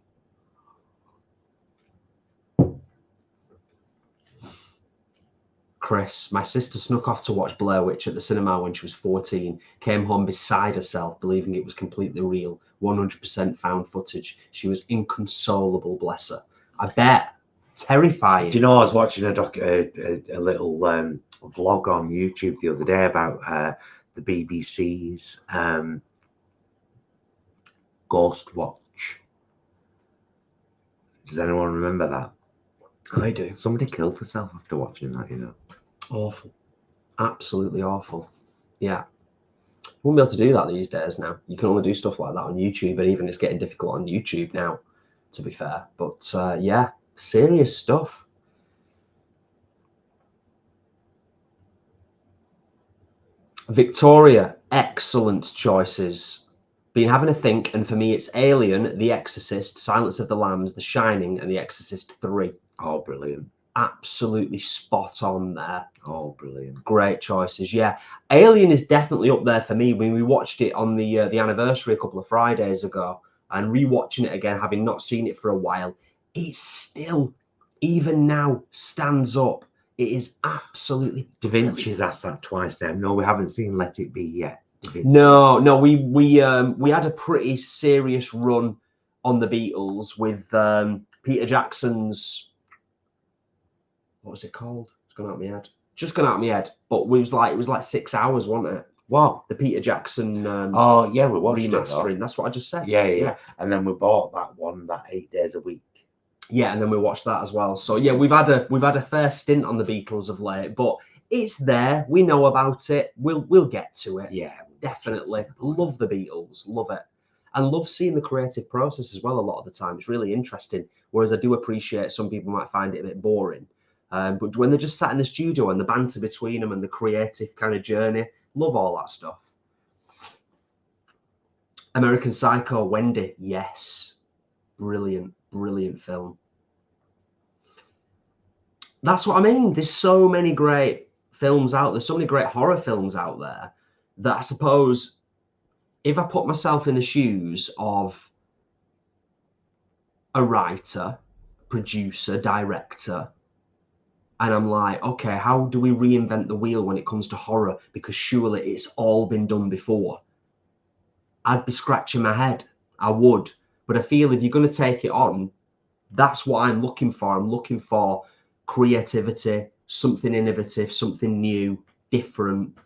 Chris, my sister snuck off to watch Blair Witch at the cinema when she was 14, came home beside herself, believing it was completely real, 100% found footage. She was inconsolable, bless her. I bet. Terrifying. Do you know, I was watching a little vlog on YouTube the other day about the BBC's Ghost Watch. Does anyone remember that? I do. Somebody killed herself after watching that, you know. Awful. Absolutely awful. Yeah. You won't be able to do that these days now. You can only do stuff like that on YouTube, and even it's getting difficult on YouTube now, to be fair. But yeah, serious stuff. Victoria, excellent choices. Been having a think, and for me it's Alien, The Exorcist, Silence of the Lambs, The Shining, and The Exorcist 3. Oh, brilliant. Absolutely spot on there. Oh, brilliant. Great choices, yeah. Alien is definitely up there for me. When we watched it on the anniversary a couple of Fridays ago, and rewatching it again, having not seen it for a while, it still, even now, stands up. It is absolutely Da Vinci's asked that twice now. No, we haven't seen Let It Be yet. No, we had a pretty serious run on the Beatles with Peter Jackson's, what was it called? It's gone out of my head. Just gone out of my head. But it was like 6 hours, wasn't it? What? The Peter Jackson Oh yeah, we watched remastering. it. That's what I just said. Yeah. And then we bought that one, that 8 days a week. Yeah, and then we watched that as well. So yeah, we've had a fair stint on the Beatles of late, but it's there. We know about it. We'll get to it. Yeah, definitely. Love the Beatles. Love it. And love seeing the creative process as well a lot of the time. It's really interesting. Whereas I do appreciate some people might find it a bit boring. But when they're just sat in the studio and the banter between them and the creative kind of journey, love all that stuff. American Psycho, Wendy, yes. Brilliant, brilliant film. That's what I mean. There's so many great films out there, so many great horror films out there that I suppose if I put myself in the shoes of a writer, producer, director, and I'm like, okay, how do we reinvent the wheel when it comes to horror? Because surely it's all been done before. I'd be scratching my head. I would. But I feel if you're going to take it on, that's what I'm looking for. I'm looking for creativity, something innovative, something new, different.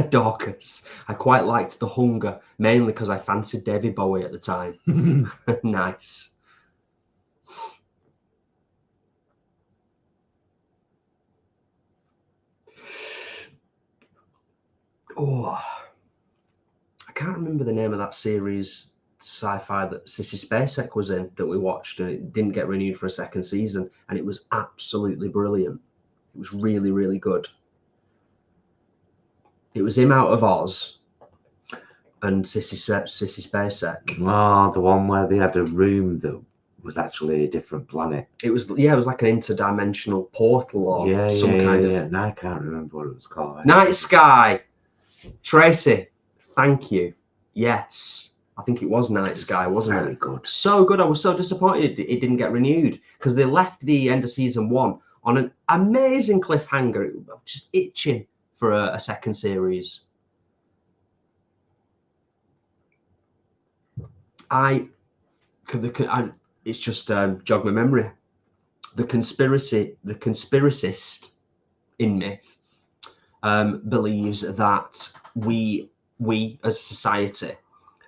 Dorcas. I quite liked The Hunger, mainly because I fancied David Bowie at the time. Nice. Oh, I can't remember the name of that series sci-fi that Sissy Spacek was in that we watched, and it didn't get renewed for a second season, and it was absolutely brilliant. It was really, really good. It was him out of Oz and Sissy Spacek. Oh, the one where they had a room that was actually a different planet. It was like an interdimensional portal or some kind of. No, I can't remember what it was called. Night Sky. Tracy, thank you. Yes, I think it was Night Sky, wasn't it? Very good. So good. I was so disappointed it didn't get renewed because they left the end of season 1 on an amazing cliffhanger. It was just itching for a second series. It's just jogged my memory. The conspiracist in me believes that we as a society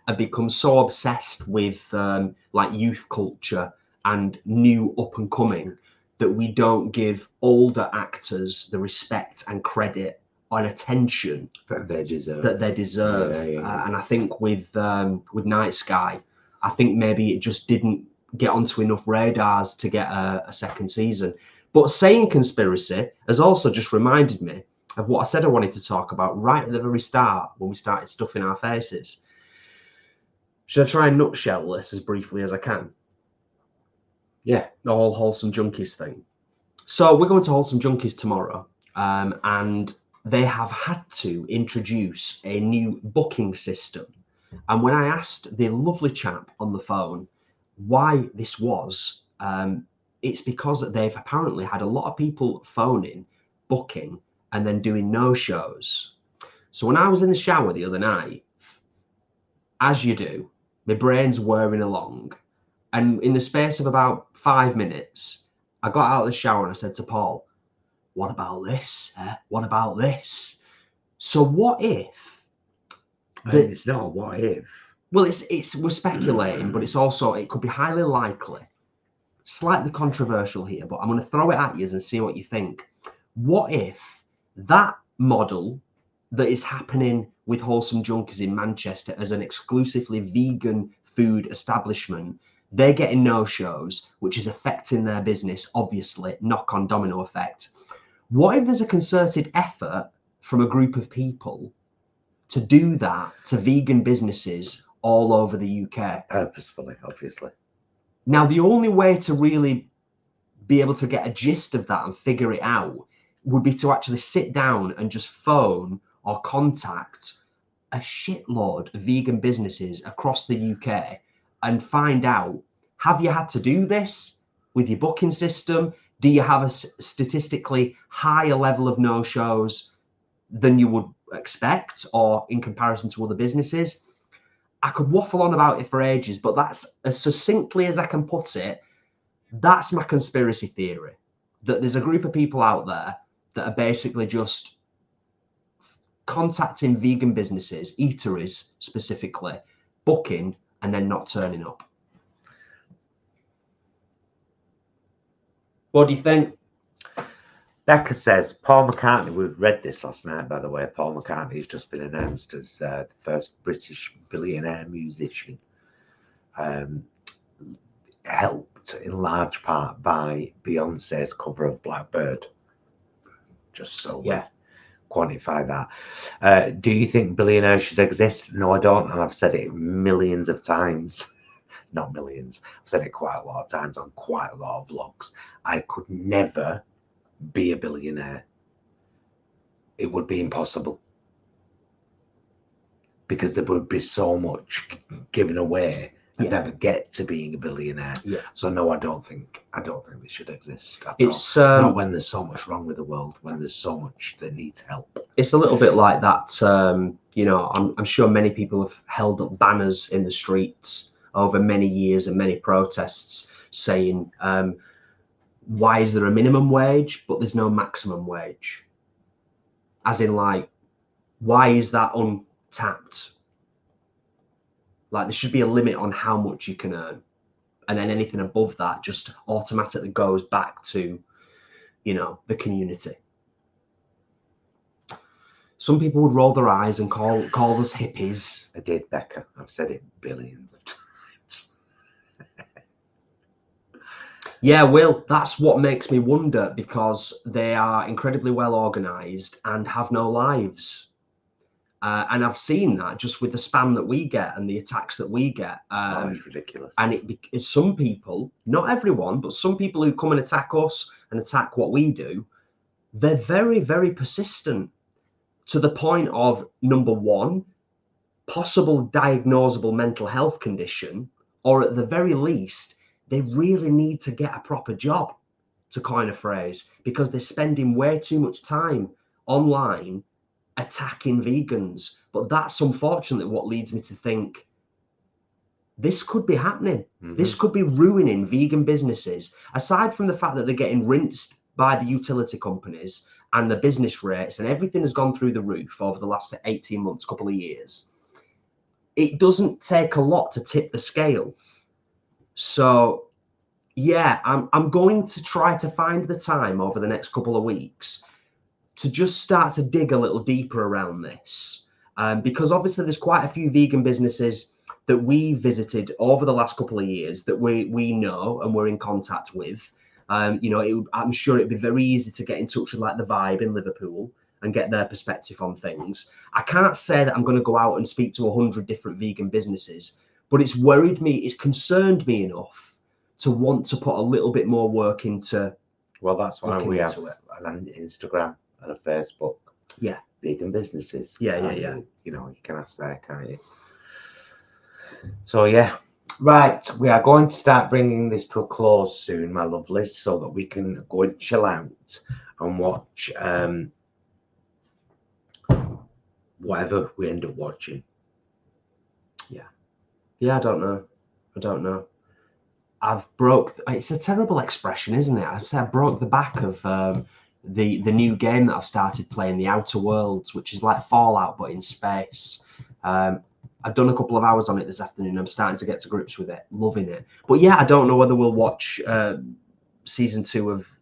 have become so obsessed with like youth culture and new up and coming that we don't give older actors the respect and credit and attention that they deserve. And I think with Night Sky, I think maybe it just didn't get onto enough radars to get a second season. But saying conspiracy has also just reminded me of what I said I wanted to talk about right at the very start when we started stuffing our faces. Should I try and nutshell this as briefly as I can? Yeah. The whole Wholesome Junkies thing. So we're going to Wholesome Junkies tomorrow, and they have had to introduce a new booking system. And when I asked the lovely chap on the phone why this was, it's because they've apparently had a lot of people phoning, booking, and then doing no-shows. So when I was in the shower the other night, as you do, my brain's whirring along. And in the space of about 5 minutes, I got out of the shower and I said to Paul, what about this? What about this? So what if... It's not a what if. Well, we're speculating, but it's also, it could be highly likely. Slightly controversial here, but I'm going to throw it at you and see what you think. What if that model that is happening with Wholesome Junkies in Manchester as an exclusively vegan food establishment, they're getting no-shows, which is affecting their business, obviously, knock-on domino effect. What if there's a concerted effort from a group of people to do that to vegan businesses all over the UK? Purposefully, obviously. Now, the only way to really be able to get a gist of that and figure it out would be to actually sit down and just phone or contact a shitload of vegan businesses across the UK and find out, have you had to do this with your booking system? Do you have a statistically higher level of no-shows than you would expect or in comparison to other businesses? I could waffle on about it for ages, but that's as succinctly as I can put it. That's my conspiracy theory, that there's a group of people out there that are basically just contacting vegan businesses, eateries specifically, booking, and then not turning up. What do you think? Becca says, Paul McCartney, we read this last night, by the way. Paul McCartney has just been announced as the first British billionaire musician, helped in large part by Beyonce's cover of Blackbird. Just so we quantify that. Do you think billionaires should exist? No, I don't. And I've said it millions of times. Not millions. I've said it quite a lot of times on quite a lot of vlogs. I could never be a billionaire. It would be impossible, because there would be so much given away and never get to being a billionaire. So no, I don't think they should exist at all. Not when there's so much wrong with the world, when there's so much that needs help. It's a little bit like that. You know, I'm sure many people have held up banners in the streets over many years and many protests saying, why is there a minimum wage but there's no maximum wage? As in, like, why is that untapped? Like, there should be a limit on how much you can earn, and then anything above that just automatically goes back to, you know, the community. Some people would roll their eyes and call us hippies. I did, Becca. I've said it billions of times. Yeah, Will, that's what makes me wonder, because they are incredibly well organised and have no lives. And I've seen that just with the spam that we get and the attacks that we get. It's ridiculous. And it's some people, not everyone, but some people who come and attack us and attack what we do, they're very, very persistent, to the point of, number one, possible diagnosable mental health condition, or at the very least, they really need to get a proper job, to coin a phrase, because they're spending way too much time online attacking vegans. But that's unfortunately what leads me to think this could be happening. This could be ruining vegan businesses, aside from the fact that they're getting rinsed by the utility companies and the business rates, and everything has gone through the roof over the last 18 months, couple of years. It doesn't take a lot to tip the scale. So yeah, I'm going to try to find the time over the next couple of weeks to just start to dig a little deeper around this, because obviously there's quite a few vegan businesses that we visited over the last couple of years that we know and we're in contact with. You know, I'm sure it'd be very easy to get in touch with, like, the Vibe in Liverpool and get their perspective on things. I can't say that I'm going to go out and speak to 100 different vegan businesses, but it's worried me, it's concerned me enough to want to put a little bit more work into. Well, that's why we have an Instagram and a Facebook. Yeah. Vegan businesses. Yeah. You know, you can ask there, can't you? So yeah. Right, we are going to start bringing this to a close soon, my lovelies, so that we can go and chill out and watch whatever we end up watching. Yeah, I don't know. It's a terrible expression, isn't it? I've said I broke the back of the new game that I've started playing, The Outer Worlds, which is like Fallout but in space. I've done a couple of hours on it this afternoon. I'm starting to get to grips with it, loving it. But yeah, I don't know whether we'll watch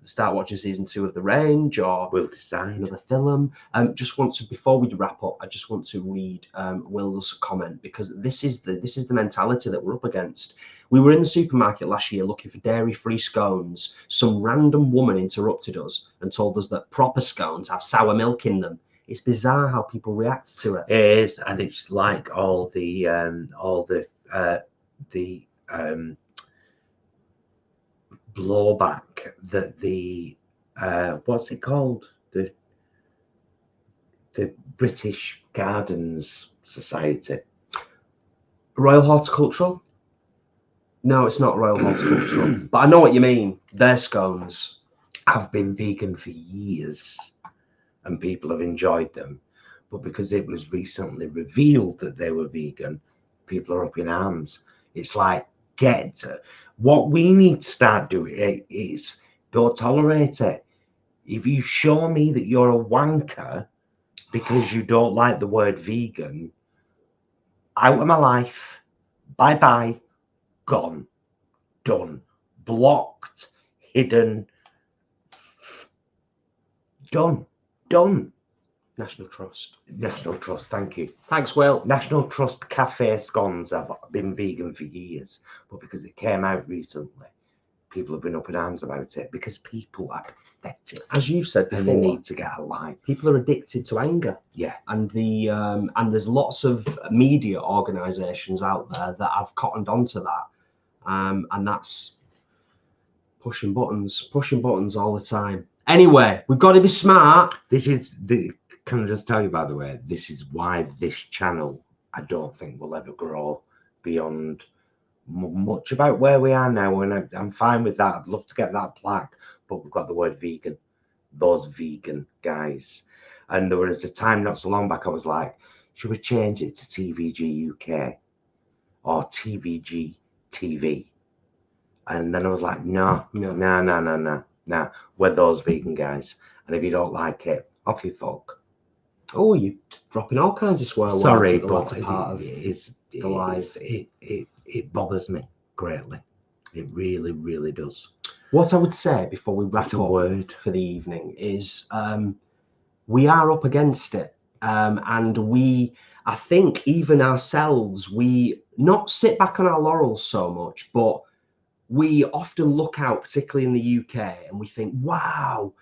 start watching season 2 of The Range, or we'll decide another film. Before we wrap up, I just want to read Will's comment, because this is the mentality that we're up against. We were in the supermarket last year looking for dairy-free scones. Some random woman interrupted us and told us that proper scones have sour milk in them. It's bizarre how people react to it. It is, and it's like all the blowback that the what's it called, the British Gardens Society, Royal Horticultural. No, it's not Royal Horticultural, but I know what you mean. Their scones have been vegan for years and people have enjoyed them, but because it was recently revealed that they were vegan, people are up in arms. It's like, What we need to start doing is don't tolerate it. If you show me that you're a wanker because you don't like the word vegan, out of my life, bye bye, gone, done, blocked, hidden, done. National Trust. National Trust, thank you. Thanks, Will. National Trust cafe scones have been vegan for years, but because it came out recently, people have been up in arms about it because people are pathetic. As you've said before, and they need to get a life. People are addicted to anger. Yeah. And there's lots of media organisations out there that have cottoned onto that. And that's pushing buttons all the time. Anyway, we've got to be smart. Can I just tell you, by the way, this is why this channel, I don't think will ever grow beyond much about where we are now, and I'm fine with that. I'd love to get that plaque, but we've got the word vegan, those vegan guys. And there was a time not so long back I was like, should we change it to TVG UK or TVG TV? And then I was like, no, we're those vegan guys, and if you don't like it, off you fuck. Oh, you're dropping all kinds of swear words. Sorry, at the but latter part of the live. It bothers me greatly. It really, really does. What I would say before we wrap up for the evening is we are up against it. And I think even ourselves, we not sit back on our laurels so much, but we often look out, particularly in the UK, and we think, wow,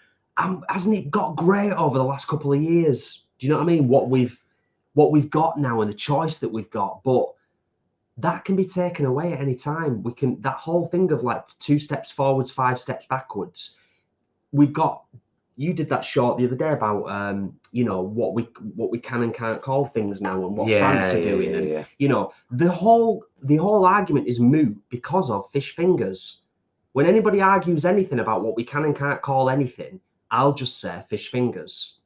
hasn't it got great over the last couple of years? Do you know what I mean? What we've got now and the choice that we've got, but that can be taken away at any time. That whole thing of like 2 steps forwards, 5 steps backwards. You did that short the other day about what we can and can't call things now and what France are doing. Yeah. You know, the whole argument is moot because of fish fingers. When anybody argues anything about what we can and can't call anything, I'll just say fish fingers.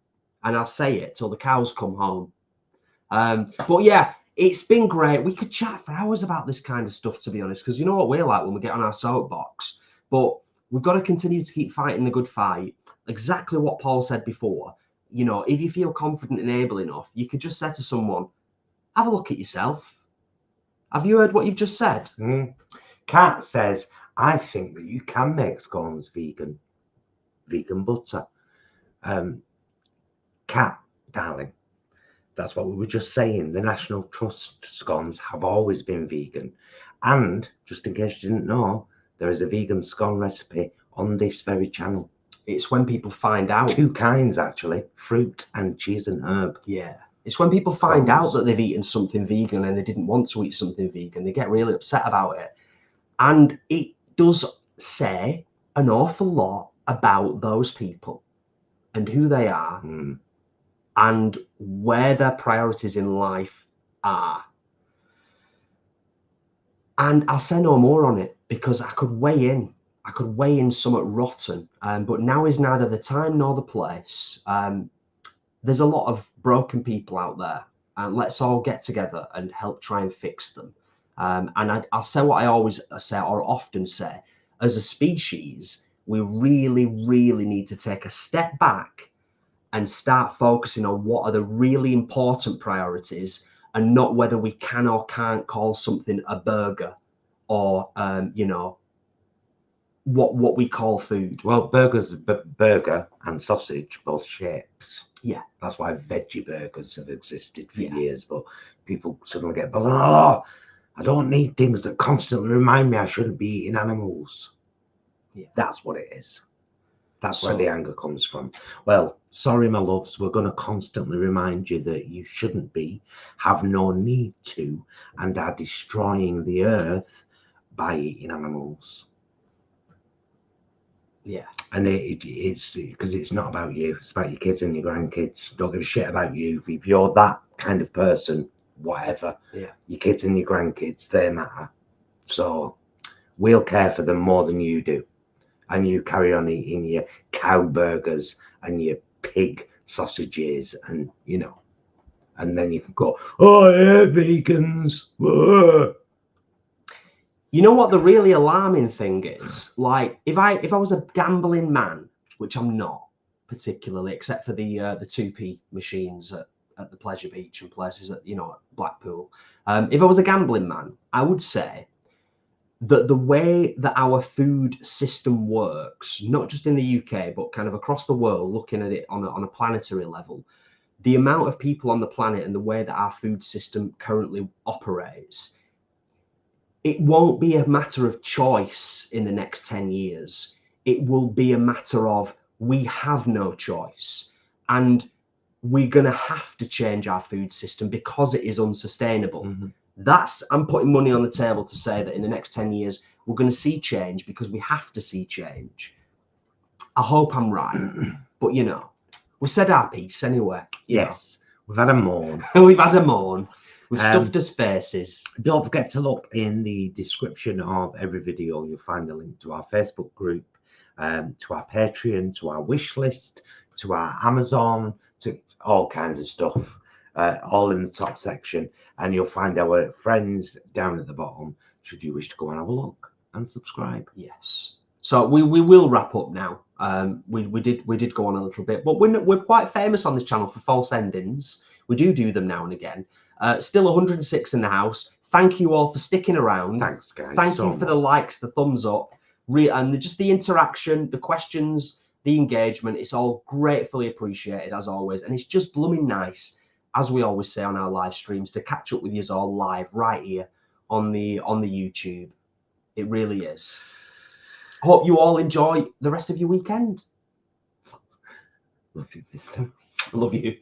And I'll say it till the cows come home. But yeah, it's been great. We could chat for hours about this kind of stuff, to be honest, because you know what we're like when we get on our soapbox. But we've got to continue to keep fighting the good fight. Exactly what Paul said before. You know, if you feel confident and able enough, you could just say to someone, have a look at yourself. Have you heard what you've just said? Kat says, I think that you can make scones vegan butter. Kat, darling, that's what we were just saying. The National Trust scones have always been vegan. And just in case you didn't know, there is a vegan scone recipe on this very channel. It's when people find out. 2 kinds, actually, fruit and cheese and herb. Yeah. It's when people find out that they've eaten something vegan and they didn't want to eat something vegan. They get really upset about it. And it does say an awful lot about those people and who they are and where their priorities in life are. And I'll say no more on it because I could weigh in somewhat rotten, but now is neither the time nor the place. There's a lot of broken people out there, and let's all get together and help try and fix them. And I'll say what I always say or often say, as a species, we really, really need to take a step back and start focusing on what are the really important priorities and not whether we can or can't call something a burger or, what we call food. Well, burger and sausage, both shapes. Yeah. That's why veggie burgers have existed for years, but people suddenly get, I don't need things that constantly remind me I shouldn't be eating animals. Yeah. That's what it is. That's where the anger comes from. Well, sorry, my loves, we're going to constantly remind you that you shouldn't be, have no need to, and are destroying the earth by eating animals. Yeah. And it's because it's not about you, it's about your kids and your grandkids. Don't give a shit about you. If you're that kind of person, whatever, your kids and your grandkids, they matter. So we'll care for them more than you do. And you carry on eating your cow burgers and your pig sausages, and and then you can go, oh, I hate vegans. Whoa. You know what the really alarming thing is? Like, if I was a gambling man, which I'm not particularly, except for the 2p machines at the Pleasure Beach and places at, you know, at Blackpool. If I was a gambling man, I would say that the way that our food system works, not just in the UK, but kind of across the world, looking at it on a planetary level, the amount of people on the planet and the way that our food system currently operates, it won't be a matter of choice in the next 10 years. It will be a matter of we have no choice. And we're going to have to change our food system because it is unsustainable. I'm putting money on the table to say that in the next 10 years, we're going to see change because we have to see change. I hope I'm right. But, you know, we said our piece anyway. Yes, we've had a moan. We've had a moan. We've stuffed us faces. Don't forget to look in the description of every video. You'll find a link to our Facebook group, to our Patreon, to our wish list, to our Amazon, to all kinds of stuff, all in the top section. And you'll find our friends down at the bottom, should you wish to go and have a look and subscribe. Yes. So we will wrap up now. We did go on a little bit, but we're quite famous on this channel for false endings. We do them now and again. Still 106 in the house. Thank you all for sticking around. Thanks, guys. Thank you for the likes, the thumbs up, and just the interaction, the questions, the engagement. It's all gratefully appreciated as always, and it's just blooming nice, as we always say on our live streams, to catch up with you all live right here on the YouTube. It really is. Hope you all enjoy the rest of your weekend. Love you, mister. Love you.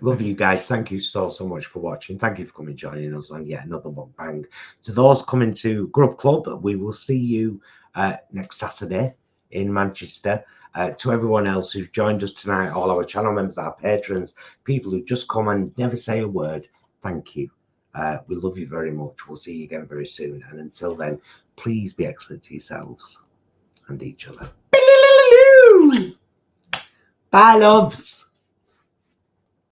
Love you guys. Thank you so much for watching. Thank you for coming joining us on yet another mukbang. To those coming to Grub Club, we will see you next Saturday in Manchester. To everyone else who's joined us tonight, all our channel members, our patrons, people who just come and never say a word, thank you. We love you very much. We'll see you again very soon. And until then, please be excellent to yourselves and each other. Bye, loves.